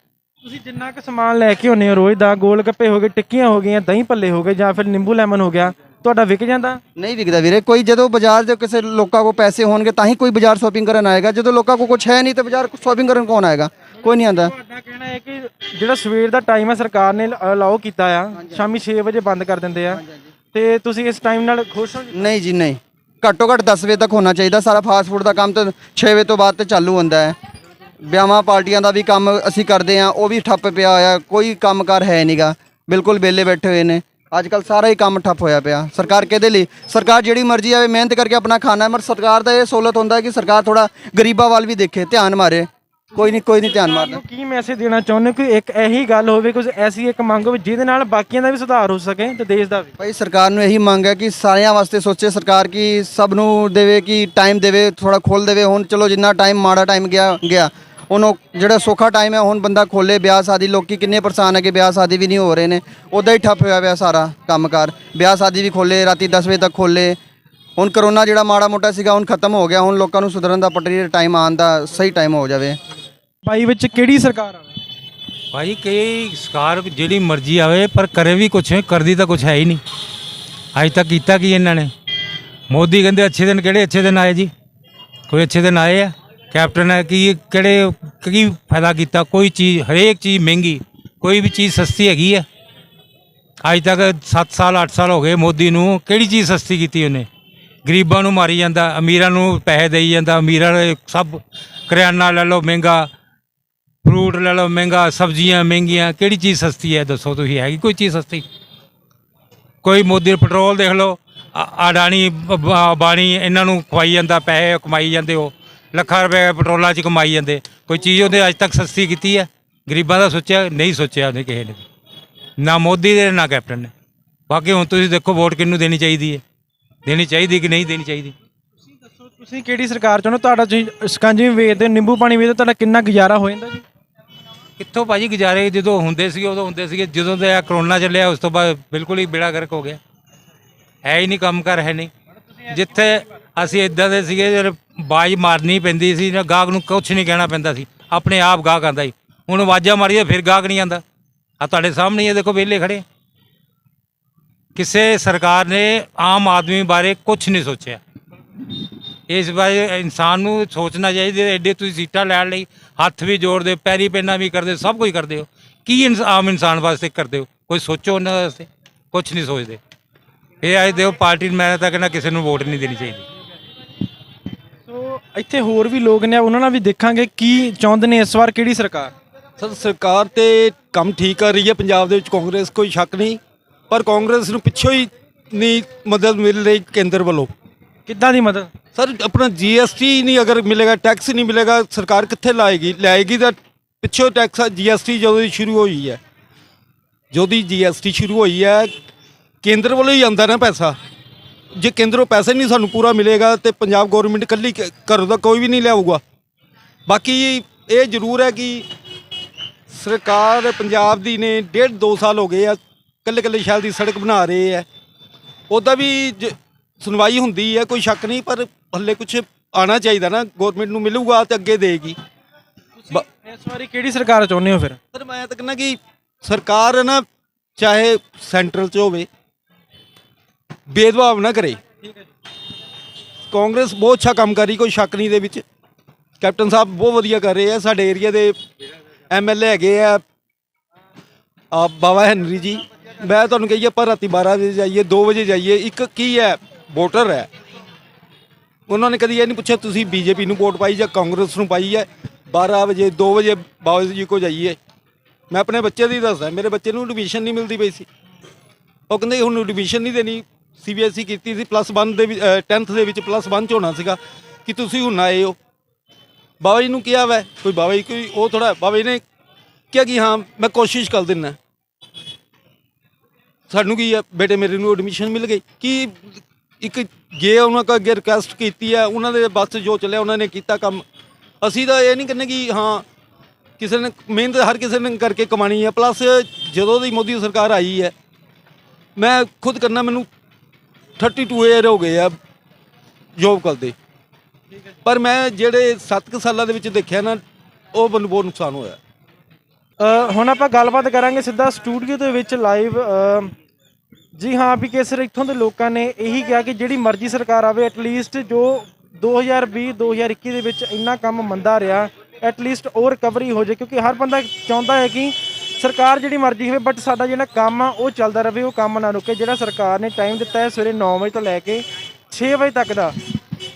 ਤੁਸੀਂ ਜਿੰਨਾ ਕੁ ਸਮਾਨ ਲੈ ਕੇ ਆਉਂਦੇ ਹੋ ਰੋਜ਼ ਦਾ, ਗੋਲ ਗੱਪੇ ਹੋ ਗਏ, ਟਿੱਕੀਆਂ ਹੋ ਗਈਆਂ, ਦਹੀਂ ਭੱਲੇ ਹੋ ਗਏ, ਜਾਂ ਫਿਰ ਨਿੰਬੂ ਲੈਮਨ ਹੋ ਗਿਆ, ਤੁਹਾਡਾ ਵਿਕ ਜਾਂਦਾ? ਨਹੀਂ ਵਿਕਦਾ ਵੀਰੇ। ਕੋਈ ਜਦੋਂ ਬਾਜ਼ਾਰ ਦੇ ਕਿਸੇ ਲੋਕਾਂ ਕੋਲ ਪੈਸੇ ਹੋਣਗੇ ਤਾਂ ਹੀ ਕੋਈ ਬਾਜ਼ਾਰ ਸ਼ਾਪਿੰਗ ਕਰਨ ਆਏਗਾ। ਜਦੋਂ ਲੋਕਾਂ ਕੋਲ ਕੁਝ ਹੈ ਨਹੀਂ ਤਾਂ ਬਾਜ਼ਾਰ ਸ਼ਾਪਿੰਗ ਕਰਨ ਕੌਣ ਆਏਗਾ? ਕੋਈ ਨਹੀਂ ਆਉਂਦਾ। ਤੁਹਾਡਾ ਕਹਿਣਾ ਹੈ ਕਿ ਜਿਹੜਾ ਸਵੇਰ ਦਾ ਟਾਈਮ ਹੈ ਸਰਕਾਰ ਨੇ ਅਲਾਓ ਕੀਤਾ ਆ, ਸ਼ਾਮੀ 6 ਵਜੇ ਬੰਦ ਕਰ ਦਿੰਦੇ ਆ, ਤੇ ਤੁਸੀਂ ਇਸ ਟਾਈਮ ਨਾਲ ਖੁਸ਼ ਹੋ? ਨਹੀਂ ਜੀ ਨਹੀਂ, ਘੱਟੋ ਘੱਟ 10 ਵਜੇ ਤੱਕ ਹੋਣਾ ਚਾਹੀਦਾ। ਸਾਰਾ ਫਾਸਟ ਫੂਡ ਦਾ ਕੰਮ ਤਾਂ 6 ਵਜੇ ਤੋਂ ਬਾਅਦ ਤੇ ਚਾਲੂ ਹੁੰਦਾ ਹੈ। ਵਿਆਹਾਂ ਪਾਰਟੀਆਂ ਦਾ ਵੀ ਕੰਮ ਅਸੀਂ ਕਰਦੇ ਹਾਂ, ਉਹ ਵੀ ਠੱਪ ਪਿਆ ਹੋਇਆ। ਕੋਈ ਕੰਮਕਾਰ ਹੈ ਨਹੀਂਗਾ, ਬਿਲਕੁਲ ਵਿਹਲੇ ਬੈਠੇ ਹੋਏ ਨੇ। ਅੱਜ ਕੱਲ੍ਹ ਸਾਰਾ ਹੀ ਕੰਮ ਠੱਪ ਹੋਇਆ ਪਿਆ। ਸਰਕਾਰ ਕਿਹਦੇ ਲਈ? ਸਰਕਾਰ ਜਿਹੜੀ ਮਰਜ਼ੀ ਆਵੇ, ਮਿਹਨਤ ਕਰਕੇ ਆਪਣਾ ਖਾਣਾ ਹੈ। ਪਰ ਸਰਕਾਰ ਦਾ ਇਹ ਸਹੂਲਤ ਹੁੰਦਾ ਕਿ ਸਰਕਾਰ ਥੋੜਾ ਗਰੀਬਾਂ ਵੱਲ ਵੀ ਦੇਖੇ, ਧਿਆਨ ਮਾਰੇ। ਕੋਈ ਨਹੀਂ ਧਿਆਨ ਮਾਰਦਾ। ਕੀ ਮੈਸੇਜ ਦੇਣਾ ਚਾਹੁੰਦੇ ਕੋਈ ਇੱਕ ਇਹੀ ਗੱਲ ਹੋਵੇ, ਕੁਝ ਐਸੀ ਇੱਕ ਮੰਗ ਹੋਵੇ ਜਿਹਦੇ ਨਾਲ ਬਾਕੀਆਂ ਦਾ ਵੀ ਸੁਧਾਰ ਹੋ ਸਕੇ ਤੇ ਦੇਸ਼ ਦਾ ਵੀ? ਭਾਈ ਸਰਕਾਰ ਨੂੰ ਇਹੀ ਮੰਗ ਹੈ ਕਿ ਸਾਰਿਆਂ ਵਾਸਤੇ ਸੋਚੇ ਸਰਕਾਰ, ਕਿ ਸਭ ਨੂੰ ਦੇਵੇ, ਕਿ ਟਾਈਮ ਦੇਵੇ, ਥੋੜਾ ਖੋਲ ਦੇਵੇ। ਹੁਣ ਚਲੋ ਜਿੰਨਾ ਟਾਈਮ ਮਾੜਾ ਟਾਈਮ ਗਿਆ ਉਹਨੂੰ ਜਿਹੜਾ ਸੌਖਾ ਟਾਈਮ ਹੈ ਹੁਣ ਬੰਦਾ ਖੋਲੇ। ਵਿਆਹ ਸ਼ਾਦੀ ਲੋਕੀ ਕਿੰਨੇ ਪਰੇਸ਼ਾਨ ਹੈ ਕਿ ਵਿਆਹ ਸ਼ਾਦੀ ਵੀ ਨਹੀਂ ਹੋ ਰਹੇ ਨੇ, ਉੱਦਾਂ ਹੀ ਠੱਪ ਹੋਇਆ ਪਿਆ ਸਾਰਾ ਕੰਮਕਾਰ। ਵਿਆਹ ਸ਼ਾਦੀ ਵੀ ਖੋਲੇ, ਰਾਤੀ 10 ਵਜੇ ਤੱਕ ਖੋਲੇ। ਹੁਣ ਕਰੋਨਾ ਜਿਹੜਾ ਮਾੜਾ ਮੋਟਾ ਸੀਗਾ ਹੁਣ ਖਤਮ ਹੋ ਗਿਆ। ਹੁਣ ਲੋਕਾਂ ਨੂੰ ਸੁਧਰਨ ਦਾ ਪਟੜੀ ਟਾਈਮ ਆਉਣ ਦਾ ਸਹੀ ਟਾਈਮ ਹੋ ਜਾਵੇ। ਬਾਈ ਵਿੱਚ ਕਿਹੜੀ ਸਰਕਾਰ ਆਵੇ? ਭਾਈ ਕਈ ਸਰਕਾਰ ਜਿਹੜੀ ਮਰਜ਼ੀ ਆਵੇ ਪਰ ਕਰੇ ਵੀ ਕੁਛ, ਕਰਦੀ ਤਾਂ ਕੁਛ ਹੈ ਹੀ ਨਹੀਂ। ਅੱਜ ਤੱਕ ਕੀਤਾ ਕੀ ਇਹਨਾਂ ਨੇ? ਮੋਦੀ ਕਹਿੰਦੇ ਅੱਛੇ ਦਿਨ, ਕਿਹੜੇ ਅੱਛੇ ਦਿਨ ਆਏ ਜੀ? ਕੋਈ ਅੱਛੇ ਦਿਨ ਆਏ ਆ? ਕੈਪਟਨ ਹੈ ਕੀ ਫਾਇਦਾ ਕੀਤਾ? ਕੋਈ ਚੀਜ਼, ਹਰੇਕ ਚੀਜ਼ ਮਹਿੰਗੀ, ਕੋਈ ਵੀ ਚੀਜ਼ ਸਸਤੀ ਹੈਗੀ ਹੈ? ਅੱਜ ਤੱਕ 7 ਸਾਲ 8 ਸਾਲ ਹੋ ਗਏ ਮੋਦੀ ਨੂੰ, ਕਿਹੜੀ ਚੀਜ਼ ਸਸਤੀ ਕੀਤੀ ਉਹਨੇ? ਗਰੀਬਾਂ ਨੂੰ ਮਾਰੀ ਜਾਂਦਾ, ਅਮੀਰਾਂ ਨੂੰ ਪੈਸੇ ਦੇਈ ਜਾਂਦਾ। ਅਮੀਰਾਂ ਨੂੰ ਸਭ ਕਰਿਆਨਾ ਲੈ ਲਓ ਮਹਿੰਗਾ, ਫਰੂਟ ਲੈ ਲਓ ਮਹਿੰਗਾ, ਸਬਜ਼ੀਆਂ ਮਹਿੰਗੀਆਂ। ਕਿਹੜੀ ਚੀਜ਼ ਸਸਤੀ ਹੈ ਦੱਸੋ ਤੁਸੀਂ? ਹੈਗੀ ਕੋਈ ਚੀਜ਼ ਸਸਤੀ? ਕੋਈ ਮੋਦੀ ਪੈਟਰੋਲ ਦੇਖ ਲਓ, ਅਡਾਣੀ ਬਾਣੀ ਇਹਨਾਂ ਨੂੰ ਖਵਾਈ ਜਾਂਦਾ, ਪੈਸੇ ਕਮਾਈ ਜਾਂਦੇ, ਉਹ ਲੱਖਾਂ ਰੁਪਏ ਪੈਟਰੋਲਾਂ 'ਚ ਕਮਾਈ ਜਾਂਦੇ। ਕੋਈ ਚੀਜ਼ ਉਹਨੇ ਅੱਜ ਤੱਕ ਸਸਤੀ ਕੀਤੀ ਹੈ? ਗਰੀਬਾਂ ਦਾ ਸੋਚਿਆ? ਨਹੀਂ ਸੋਚਿਆ ਉਹਨੇ ਕਿਸੇ ਨੇ, ਨਾ ਮੋਦੀ ਦੇ ਨਾ ਕੈਪਟਨ ਨੇ। ਬਾਕੀ ਹੁਣ ਤੁਸੀਂ ਦੇਖੋ ਵੋਟ ਕਿਹਨੂੰ ਦੇਣੀ ਚਾਹੀਦੀ ਹੈ, ਦੇਣੀ ਚਾਹੀਦੀ ਕਿ ਨਹੀਂ ਦੇਣੀ ਚਾਹੀਦੀ। ਤੁਸੀਂ ਕਿਹੜੀ ਸਰਕਾਰ ਚਾਹੁੰਦੇ ਹੋ? ਤੁਹਾਡਾ ਤੁਸੀਂ ਸ਼ਿਕੰਜਵੀ ਵੇਚਦੇ ਹੋ, ਨਿੰਬੂ ਪਾਣੀ ਵੇਚਦੇ ਹੋ, ਤੁਹਾਡਾ ਕਿੰਨਾ ਗੁਜ਼ਾਰਾ ਹੋ ਜਾਂਦਾ ਜੀ? ਕਿੱਥੋਂ ਭਾਜੀ ਗੁਜ਼ਾਰੇ, ਜਦੋਂ ਹੁੰਦੇ ਸੀਗੇ ਉਦੋਂ ਹੁੰਦੇ ਸੀਗੇ, ਜਦੋਂ ਦਾ ਇਹ ਕਰੋਨਾ ਚੱਲਿਆ ਉਸ ਤੋਂ ਬਾਅਦ ਬਿਲਕੁਲ ਹੀ ਬੇੜਾ ਗਰਕ ਹੋ ਗਿਆ, ਹੈ ਹੀ ਨਹੀਂ ਕੰਮ ਕਾਰ ਹੈ ਨਹੀਂ। ਜਿੱਥੇ ਅਸੀਂ ਇਦਾਂ ਦੇ ਸੀਗੇ ਜਦ ਬਾਜ਼ ਮਾਰਨੀ ਪੈਂਦੀ ਸੀ ਨਾ, ਗਾਹਕ ਨੂੰ ਕੁਛ ਨਹੀਂ ਕਹਿਣਾ ਪੈਂਦਾ ਸੀ, ਆਪਣੇ ਆਪ ਗਾਹਕ ਆਉਂਦਾ ਸੀ। ਹੁਣ ਆਵਾਜ਼ਾਂ ਮਾਰੀਏ ਫਿਰ ਗਾਹਕ ਨਹੀਂ ਆਉਂਦਾ। ਆ ਤੁਹਾਡੇ ਸਾਹਮਣੇ ਹੀ ਦੇਖੋ ਵਿਹਲੇ ਖੜੇ। ਕਿਸੇ ਸਰਕਾਰ ਨੇ ਆਮ ਆਦਮੀ ਬਾਰੇ ਕੁਛ ਨਹੀਂ ਸੋਚਿਆ। ਇਸ ਬਾਰੇ ਇਨਸਾਨ ਨੂੰ ਸੋਚਣਾ ਚਾਹੀਦਾ। ਐਡੇ ਤੁਸੀਂ ਸੀਟਾਂ ਲੈਣ ਲਈ ਹੱਥ ਵੀ ਜੋੜਦੇ, ਪੈਰੀ ਪੈਨਾ ਵੀ ਕਰਦੇ, ਸਭ ਕੁਝ ਕਰਦੇ ਹੋ, ਕੀ ਆਮ ਇਨਸਾਨ ਵਾਸਤੇ ਕਰਦੇ ਹੋ? ਕੋਈ ਸੋਚੋ ਉਹਨਾਂ ਵਾਸਤੇ, ਕੁਛ ਨਹੀਂ ਸੋਚਦੇ। ਇਹ ਅੱਜ ਦੇਖੋ ਪਾਰਟੀ ਮੈਂ ਤਾਂ ਕਹਿੰਦਾ ਕਿਸੇ ਨੂੰ ਵੋਟ ਨਹੀਂ ਦੇਣੀ ਚਾਹੀਦੀ। ਸੋ ਇੱਥੇ ਹੋਰ ਵੀ ਲੋਕ ਨੇ, ਉਹਨਾਂ ਨਾਲ ਵੀ ਦੇਖਾਂਗੇ ਕੀ ਚਾਹੁੰਦੇ ਨੇ ਇਸ ਵਾਰ ਕਿਹੜੀ ਸਰਕਾਰ। ਸਰ ਸਰਕਾਰ ਤੇ ਕੰਮ ਠੀਕ ਕਰ ਰਹੀ ਹੈ ਪੰਜਾਬ ਦੇ ਵਿੱਚ, ਕਾਂਗਰਸ ਕੋਈ ਸ਼ੱਕ ਨਹੀਂ, ਪਰ ਕਾਂਗਰਸ ਨੂੰ ਪਿੱਛੋਂ ਹੀ ਨਹੀਂ ਮਦਦ ਮਿਲ ਰਹੀ ਕੇਂਦਰ ਵੱਲੋਂ। ਕਿੱਦਾਂ ਦੀ ਮਦਦ? ਸਰ ਆਪਣਾ GST ਨਹੀਂ ਅਗਰ ਮਿਲੇਗਾ, ਟੈਕਸ ਨਹੀਂ ਮਿਲੇਗਾ, ਸਰਕਾਰ ਕਿੱਥੇ ਲਾਏਗੀ ਤਾਂ ਪਿੱਛੋਂ ਟੈਕਸ GST ਜਦੋਂ ਦੀ ਸ਼ੁਰੂ ਹੋਈ ਹੈ, ਜਦੋਂ ਦੀ GST ਸ਼ੁਰੂ ਹੋਈ ਹੈ ਕੇਂਦਰ ਵੱਲੋਂ ਹੀ ਆਉਂਦਾ ਨਾ ਪੈਸਾ। ਜੇ ਕੇਂਦਰੋਂ ਪੈਸੇ ਨਹੀਂ ਸਾਨੂੰ ਪੂਰਾ ਮਿਲੇਗਾ ਤੇ ਪੰਜਾਬ ਗੌਰਮੈਂਟ ਇਕੱਲੀ ਘਰੋਂ ਦਾ ਕੋਈ ਵੀ ਨਹੀਂ ਲਿਆਊਗਾ। ਬਾਕੀ ਇਹ ਜ਼ਰੂਰ ਹੈ ਕਿ ਸਰਕਾਰ ਪੰਜਾਬ ਦੀ ਨੇ 1.5-2 ਸਾਲ ਹੋ ਗਏ ਆ, ਕੱਲੇ ਸ਼ਹਿਰ ਦੀ ਸੜਕ ਬਣਾ ਰਹੇ ਹੈ, ਉਹਦਾ ਵੀ ਸੁਣਵਾਈ ਹੁੰਦੀ ਹੈ, ਕੋਈ ਸ਼ੱਕ ਨਹੀਂ, ਪਰ ਹੱਲੇ ਕੁਛ ਆਉਣਾ ਚਾਹੀਦਾ ਨਾ, ਗੌਰਮੈਂਟ ਨੂੰ ਮਿਲੂਗਾ ਤੇ ਅੱਗੇ ਦੇਗੀ। ਇਸ ਵਾਰੀ ਕਿਹੜੀ ਸਰਕਾਰ ਚਾਹੁੰਦੇ ਹੋ ਫਿਰ? ਸਰ ਮੈਂ ਤਾਂ ਕਹਿੰਦਾ ਕਿ ਸਰਕਾਰ ਨਾ ਚਾਹੇ ਸੈਂਟਰਲ 'ਚ ਹੋਵੇ, ਭੇਦਭਾਵ ਨਾ ਕਰੇ। ਕਾਂਗਰਸ ਬਹੁਤ ਅੱਛਾ ਕੰਮ ਕਰ ਰਹੀ, ਕੋਈ ਸ਼ੱਕ ਨਹੀਂ ਦੇ ਵਿੱਚ। ਕੈਪਟਨ ਸਾਹਿਬ ਬਹੁਤ ਵਧੀਆ ਕਰ ਰਹੇ ਆ। ਸਾਡੇ ਏਰੀਆ ਦੇ MLA ਹੈਗੇ ਆ ਬਾਬਾ ਹੈਨਰੀ ਜੀ। ਮੈਂ ਤੁਹਾਨੂੰ ਕਹੀਏ ਆਪਾਂ ਰਾਤੀ 12 ਵਜੇ ਜਾਈਏ, 2 ਵਜੇ ਜਾਈਏ, ਇੱਕ ਕੀ ਹੈ ਵੋਟਰ ਹੈ, ਉਹਨਾਂ ਨੇ ਕਦੀ ਇਹ ਨਹੀਂ ਪੁੱਛਿਆ ਤੁਸੀਂ BJP ਨੂੰ ਵੋਟ ਪਾਈ ਜਾਂ ਕਾਂਗਰਸ ਨੂੰ ਪਾਈ ਹੈ। 12 ਵਜੇ 2 ਵਜੇ ਬਾਬਾ ਜੀ ਕੋ ਜਾਈਏ। ਮੈਂ ਆਪਣੇ ਬੱਚੇ ਦੀ ਦੱਸਦਾ, ਮੇਰੇ ਬੱਚੇ ਨੂੰ ਐਡਮਿਸ਼ਨ ਨਹੀਂ ਮਿਲਦੀ ਪਈ ਸੀ, ਉਹ ਕਹਿੰਦੇ ਹੁਣ ਐਡਮਿਸ਼ਨ ਨਹੀਂ ਦੇਣੀ। CBSE ਕੀਤੀ ਸੀ, +1 ਦੇ ਵਿੱਚ 10th ਦੇ ਵਿੱਚ +1 'ਚ ਹੋਣਾ ਸੀਗਾ ਕਿ ਤੁਸੀਂ ਹੁਣ ਆਏ ਹੋ। ਬਾਬਾ ਜੀ ਨੂੰ ਕਿਹਾ ਵੈ ਕੋਈ, ਬਾਬਾ ਜੀ ਕੋਈ ਉਹ ਥੋੜ੍ਹਾ, ਬਾਬਾ ਜੀ ਨੇ ਕਿਹਾ ਕਿ ਹਾਂ ਮੈਂ ਕੋਸ਼ਿਸ਼ ਕਰ ਦਿੰਦਾ। ਸਾਨੂੰ ਕੀ ਹੈ, ਬੇਟੇ ਮੇਰੇ ਨੂੰ ਐਡਮਿਸ਼ਨ ਮਿਲ ਗਈ। ਕਿ ਇੱਕ ਜੇ ਉਹਨਾਂ ਕੋਲ ਅੱਗੇ ਰਿਕੁਐਸਟ ਕੀਤੀ ਹੈ, ਉਹਨਾਂ ਦੇ ਬਸ ਜੋ ਚੱਲਿਆ ਉਹਨਾਂ ਨੇ ਕੀਤਾ ਕੰਮ। ਅਸੀਂ ਤਾਂ ਇਹ ਨਹੀਂ ਕਹਿੰਦੇ ਕਿ ਹਾਂ ਕਿਸੇ ਨੇ ਮਿਹਨਤ ਹਰ ਕਿਸੇ ਨੇ ਕਰਕੇ ਕਮਾਣੀ ਹੈ। ਪਲੱਸ ਜਦੋਂ ਦੀ ਮੋਦੀ ਸਰਕਾਰ ਆਈ ਹੈ, ਮੈਂ ਖੁਦ ਕਰਨਾ, ਮੈਨੂੰ 32 ਈਅਰ ਹੋ ਗਏ ਆ ਜੋਬ ਕਰਦੇ, ਪਰ ਮੈਂ ਜਿਹੜੇ 7 ਸਾਲਾਂ ਦੇ ਵਿੱਚ ਦੇਖਿਆ ਨਾ, ਉਹ ਮੈਨੂੰ ਬਹੁਤ ਨੁਕਸਾਨ ਹੋਇਆ। ਹੁਣ ਆਪਾਂ ਗੱਲਬਾਤ ਕਰਾਂਗੇ ਸਿੱਧਾ ਸਟੂਡੀਓ ਦੇ ਵਿੱਚ ਲਾਈਵ। ਜੀ ਹਾਂ, ਵੀ ਕੇਸਰ ਇੱਥੋਂ ਦੇ ਲੋਕਾਂ ਨੇ ਇਹੀ ਕਿਹਾ ਕਿ ਜਿਹੜੀ ਮਰਜ਼ੀ ਸਰਕਾਰ ਆਵੇ, ਐਟਲੀਸਟ ਜੋ 2020-2021 ਦੇ ਵਿੱਚ ਇੰਨਾ ਕੰਮ ਮੰਦਾ ਰਿਹਾ, ਐਟਲੀਸਟ ਉਹ ਰਿਕਵਰੀ ਹੋ ਜਾਏ। ਕਿਉਂਕਿ ਹਰ ਬੰਦਾ ਚਾਹੁੰਦਾ ਹੈ ਕਿ ਸਰਕਾਰ ਜਿਹੜੀ ਮਰਜ਼ੀ ਹੋਵੇ, ਬਟ ਸਾਡਾ ਜਿਹੜਾ ਕੰਮ ਆ ਉਹ ਚੱਲਦਾ ਰਹੇ, ਉਹ ਕੰਮ ਨਾ ਰੁਕੇ। ਜਿਹੜਾ ਸਰਕਾਰ ਨੇ ਟਾਈਮ ਦਿੱਤਾ ਹੈ ਸਵੇਰੇ 9 ਵਜੇ ਤੋਂ ਲੈ ਕੇ 6 ਵਜੇ ਤੱਕ ਦਾ,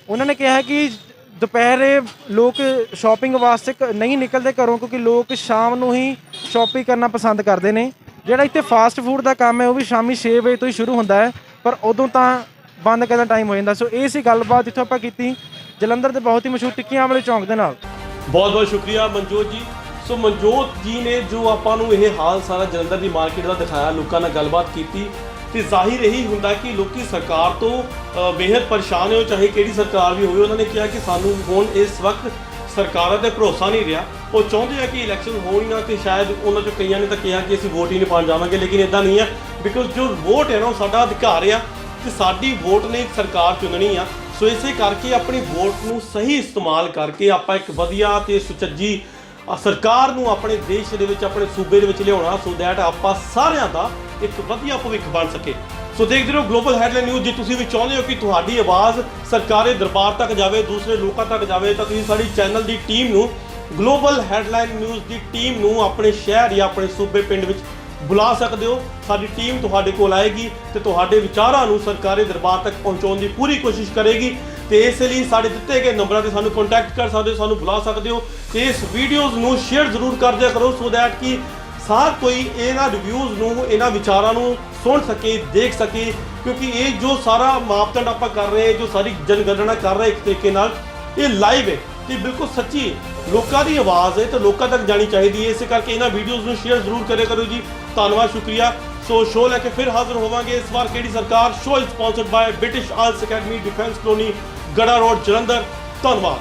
ਉਹਨਾਂ ਨੇ ਕਿਹਾ ਕਿ ਦੁਪਹਿਰੇ ਲੋਕ ਸ਼ਾਪਿੰਗ ਵਾਸਤੇ ਨਹੀਂ ਨਿਕਲਦੇ ਘਰੋਂ, ਕਿਉਂਕਿ ਲੋਕ ਸ਼ਾਮ ਨੂੰ ਹੀ ਸ਼ਾਪਿੰਗ ਕਰਨਾ ਪਸੰਦ ਕਰਦੇ ਨੇ। ਜਿਹੜਾ ਇੱਥੇ ਫਾਸਟ ਫੂਡ ਦਾ ਕੰਮ ਹੈ ਉਹ ਵੀ ਸ਼ਾਮੀ 6 ਵਜੇ ਤੋਂ ਹੀ ਸ਼ੁਰੂ ਹੁੰਦਾ ਹੈ, ਪਰ ਉਦੋਂ ਤਾਂ ਬੰਦ ਕਰਨ ਦਾ ਟਾਈਮ ਹੋ ਜਾਂਦਾ। ਸੋ ਇਹ ਸੀ ਗੱਲਬਾਤ ਜਿੱਥੋਂ ਆਪਾਂ ਕੀਤੀ ਜਲੰਧਰ ਦੇ ਬਹੁਤ ਹੀ ਮਸ਼ਹੂਰ ਟਿੱਕੀਆਂ ਵਾਲੇ ਚੌਂਕ ਦੇ ਨਾਲ। ਬਹੁਤ ਬਹੁਤ ਸ਼ੁਕਰੀਆ ਮਨਜੋਤ ਜੀ। ਸੋ ਮਨਜੋਤ ਜੀ ਨੇ ਜੋ ਆਪਾਂ ਨੂੰ ਇਹ ਹਾਲ ਸਾਰਾ ਜਲੰਧਰ ਦੀ ਮਾਰਕੀਟ ਦਾ ਦਿਖਾਇਆ, ਲੋਕਾਂ ਨਾਲ ਗੱਲਬਾਤ ਕੀਤੀ, ਤੇ ਜ਼ਾਹਿਰ ਇਹੀ ਹੁੰਦਾ ਕਿ ਲੋਕੀ ਸਰਕਾਰ ਤੋਂ ਬੇਹੱਦ ਪਰੇਸ਼ਾਨ ਹੋ, ਚਾਹੇ ਕਿਹੜੀ ਸਰਕਾਰ ਵੀ ਹੋਵੇ। ਉਹਨਾਂ ਨੇ ਕਿਹਾ ਕਿ ਸਾਨੂੰ ਹੁਣ ਇਸ ਵਕਤ ਸਰਕਾਰਾਂ ਤੇ ਭਰੋਸਾ ਨਹੀਂ ਰਿਹਾ। ਉਹ ਚਾਹੁੰਦੇ ਆ ਕਿ ਇਲੈਕਸ਼ਨ ਹੋਣ ਨਾ, ਤੇ ਸ਼ਾਇਦ ਉਹਨਾਂ 'ਚੋਂ ਕਈਆਂ ਨੇ ਤਾਂ ਕਿਹਾ ਕਿ ਅਸੀਂ ਵੋਟ ਹੀ ਨਹੀਂ ਪਾਉਣ ਜਾਵਾਂਗੇ, ਲੇਕਿਨ ਇੱਦਾਂ ਨਹੀਂ ਹੈ। ਬਿਕੋਜ਼ ਜੋ ਵੋਟ ਹੈ ਨਾ, ਉਹ ਸਾਡਾ ਅਧਿਕਾਰ ਆ, ਤੇ ਸਾਡੀ ਵੋਟ ਨੇ ਸਰਕਾਰ ਚੁਣਨੀ ਆ। ਸੋ ਇਸੇ ਕਰਕੇ ਆਪਣੀ ਵੋਟ ਨੂੰ ਸਹੀ ਇਸਤੇਮਾਲ ਕਰਕੇ ਆਪਾਂ ਇੱਕ ਵਧੀਆ ਤੇ ਸੁਚੱਜੀ ਸਰਕਾਰ ਨੂੰ ਆਪਣੇ ਦੇਸ਼ ਦੇ ਵਿੱਚ, ਆਪਣੇ ਸੂਬੇ ਦੇ ਵਿੱਚ ਲਿਆਉਣਾ, ਸੋ ਦੈਟ ਆਪਾਂ ਸਾਰਿਆਂ ਦਾ ਇੱਕ ਵਧੀਆ ਭਵਿੱਖ ਬਣ ਸਕੇ। ਸੋ ਦੇਖਦੇ ਰਹੋ ਗਲੋਬਲ ਹੈਡਲਾਈਨ ਨਿਊਜ਼। ਜੇ ਤੁਸੀਂ ਵੀ ਚਾਹੁੰਦੇ ਹੋ ਕਿ ਤੁਹਾਡੀ ਆਵਾਜ਼ ਸਰਕਾਰੀ ਦਰਬਾਰ ਤੱਕ ਜਾਵੇ, ਦੂਸਰੇ ਲੋਕਾਂ ਤੱਕ ਜਾਵੇ, ਤਾਂ ਤੁਸੀਂ ਸਾਡੀ ਚੈਨਲ ਦੀ ਟੀਮ ਨੂੰ, ਗਲੋਬਲ ਹੈਡਲਾਈਨ ਨਿਊਜ਼ ਦੀ ਟੀਮ ਨੂੰ ਆਪਣੇ ਸ਼ਹਿਰ ਜਾਂ ਆਪਣੇ ਸੂਬੇ ਪਿੰਡ ਵਿੱਚ ਬੁਲਾ ਸਕਦੇ ਹੋ। ਸਾਡੀ ਟੀਮ ਤੁਹਾਡੇ ਕੋਲ ਆਏਗੀ ਤੇ ਤੁਹਾਡੇ ਵਿਚਾਰਾਂ ਨੂੰ ਸਰਕਾਰੀ ਦਰਬਾਰ ਤੱਕ ਪਹੁੰਚਾਉਣ ਦੀ ਪੂਰੀ ਕੋਸ਼ਿਸ਼ ਕਰੇਗੀ। ਤੇ ਇਸ ਲਈ ਸਾਡੇ ਦਿੱਤੇ ਗਏ ਨੰਬਰਾਂ ਤੇ ਸਾਨੂੰ ਕੰਟੈਕਟ ਕਰ ਸਕਦੇ ਹੋ, ਸਾਨੂੰ ਬੁਲਾ ਸਕਦੇ ਹੋ। ਤੇ ਇਸ ਵੀਡੀਓਜ਼ ਨੂੰ ਸ਼ੇਅਰ ਜ਼ਰੂਰ ਕਰ ਦਿਆ ਕਰੋ, ਸੋ ਦੈਟ ਕਿ ਹਰ ਕੋਈ ਇਹਨਾਂ ਰਿਵਿਊਜ਼ ਨੂੰ, ਇਹਨਾਂ ਵਿਚਾਰਾਂ ਨੂੰ ਸੁਣ ਸਕੇ, ਦੇਖ ਸਕੇ। ਕਿਉਂਕਿ ਇਹ ਜੋ ਸਾਰਾ ਮਾਪਦੰਡ ਆਪਾਂ ਕਰ ਰਹੇ, ਜੋ ਸਾਰੀ ਜਨਗਣਨਾ ਕਰ ਰਹੇ, ਇੱਕ ਤਰੀਕੇ ਨਾਲ ਇਹ ਲਾਈਵ ਹੈ ਤੇ ਬਿਲਕੁਲ ਸੱਚੀ ਲੋਕਾਂ ਦੀ ਆਵਾਜ਼ ਹੈ, ਤੇ ਲੋਕਾਂ ਤੱਕ ਜਾਣੀ ਚਾਹੀਦੀ ਹੈ। ਇਸੇ ਕਰਕੇ ਇਹਨਾਂ ਵੀਡੀਓਜ਼ ਨੂੰ ਸ਼ੇਅਰ ਜ਼ਰੂਰ ਕਰਿਆ ਕਰੋ ਜੀ। ਧੰਨਵਾਦ, ਸ਼ੁਕਰੀਆ। ਸੋ ਸ਼ੋਅ ਲੈ ਕੇ ਫਿਰ ਹਾਜ਼ਰ ਹੋਵਾਂਗੇ। ਇਸ ਵਾਰ ਕਿਹੜੀ ਸਰਕਾਰ? Show is sponsored by British Isles academy, defence colony, Garha road, Jalandhar. ਧੰਨਵਾਦ।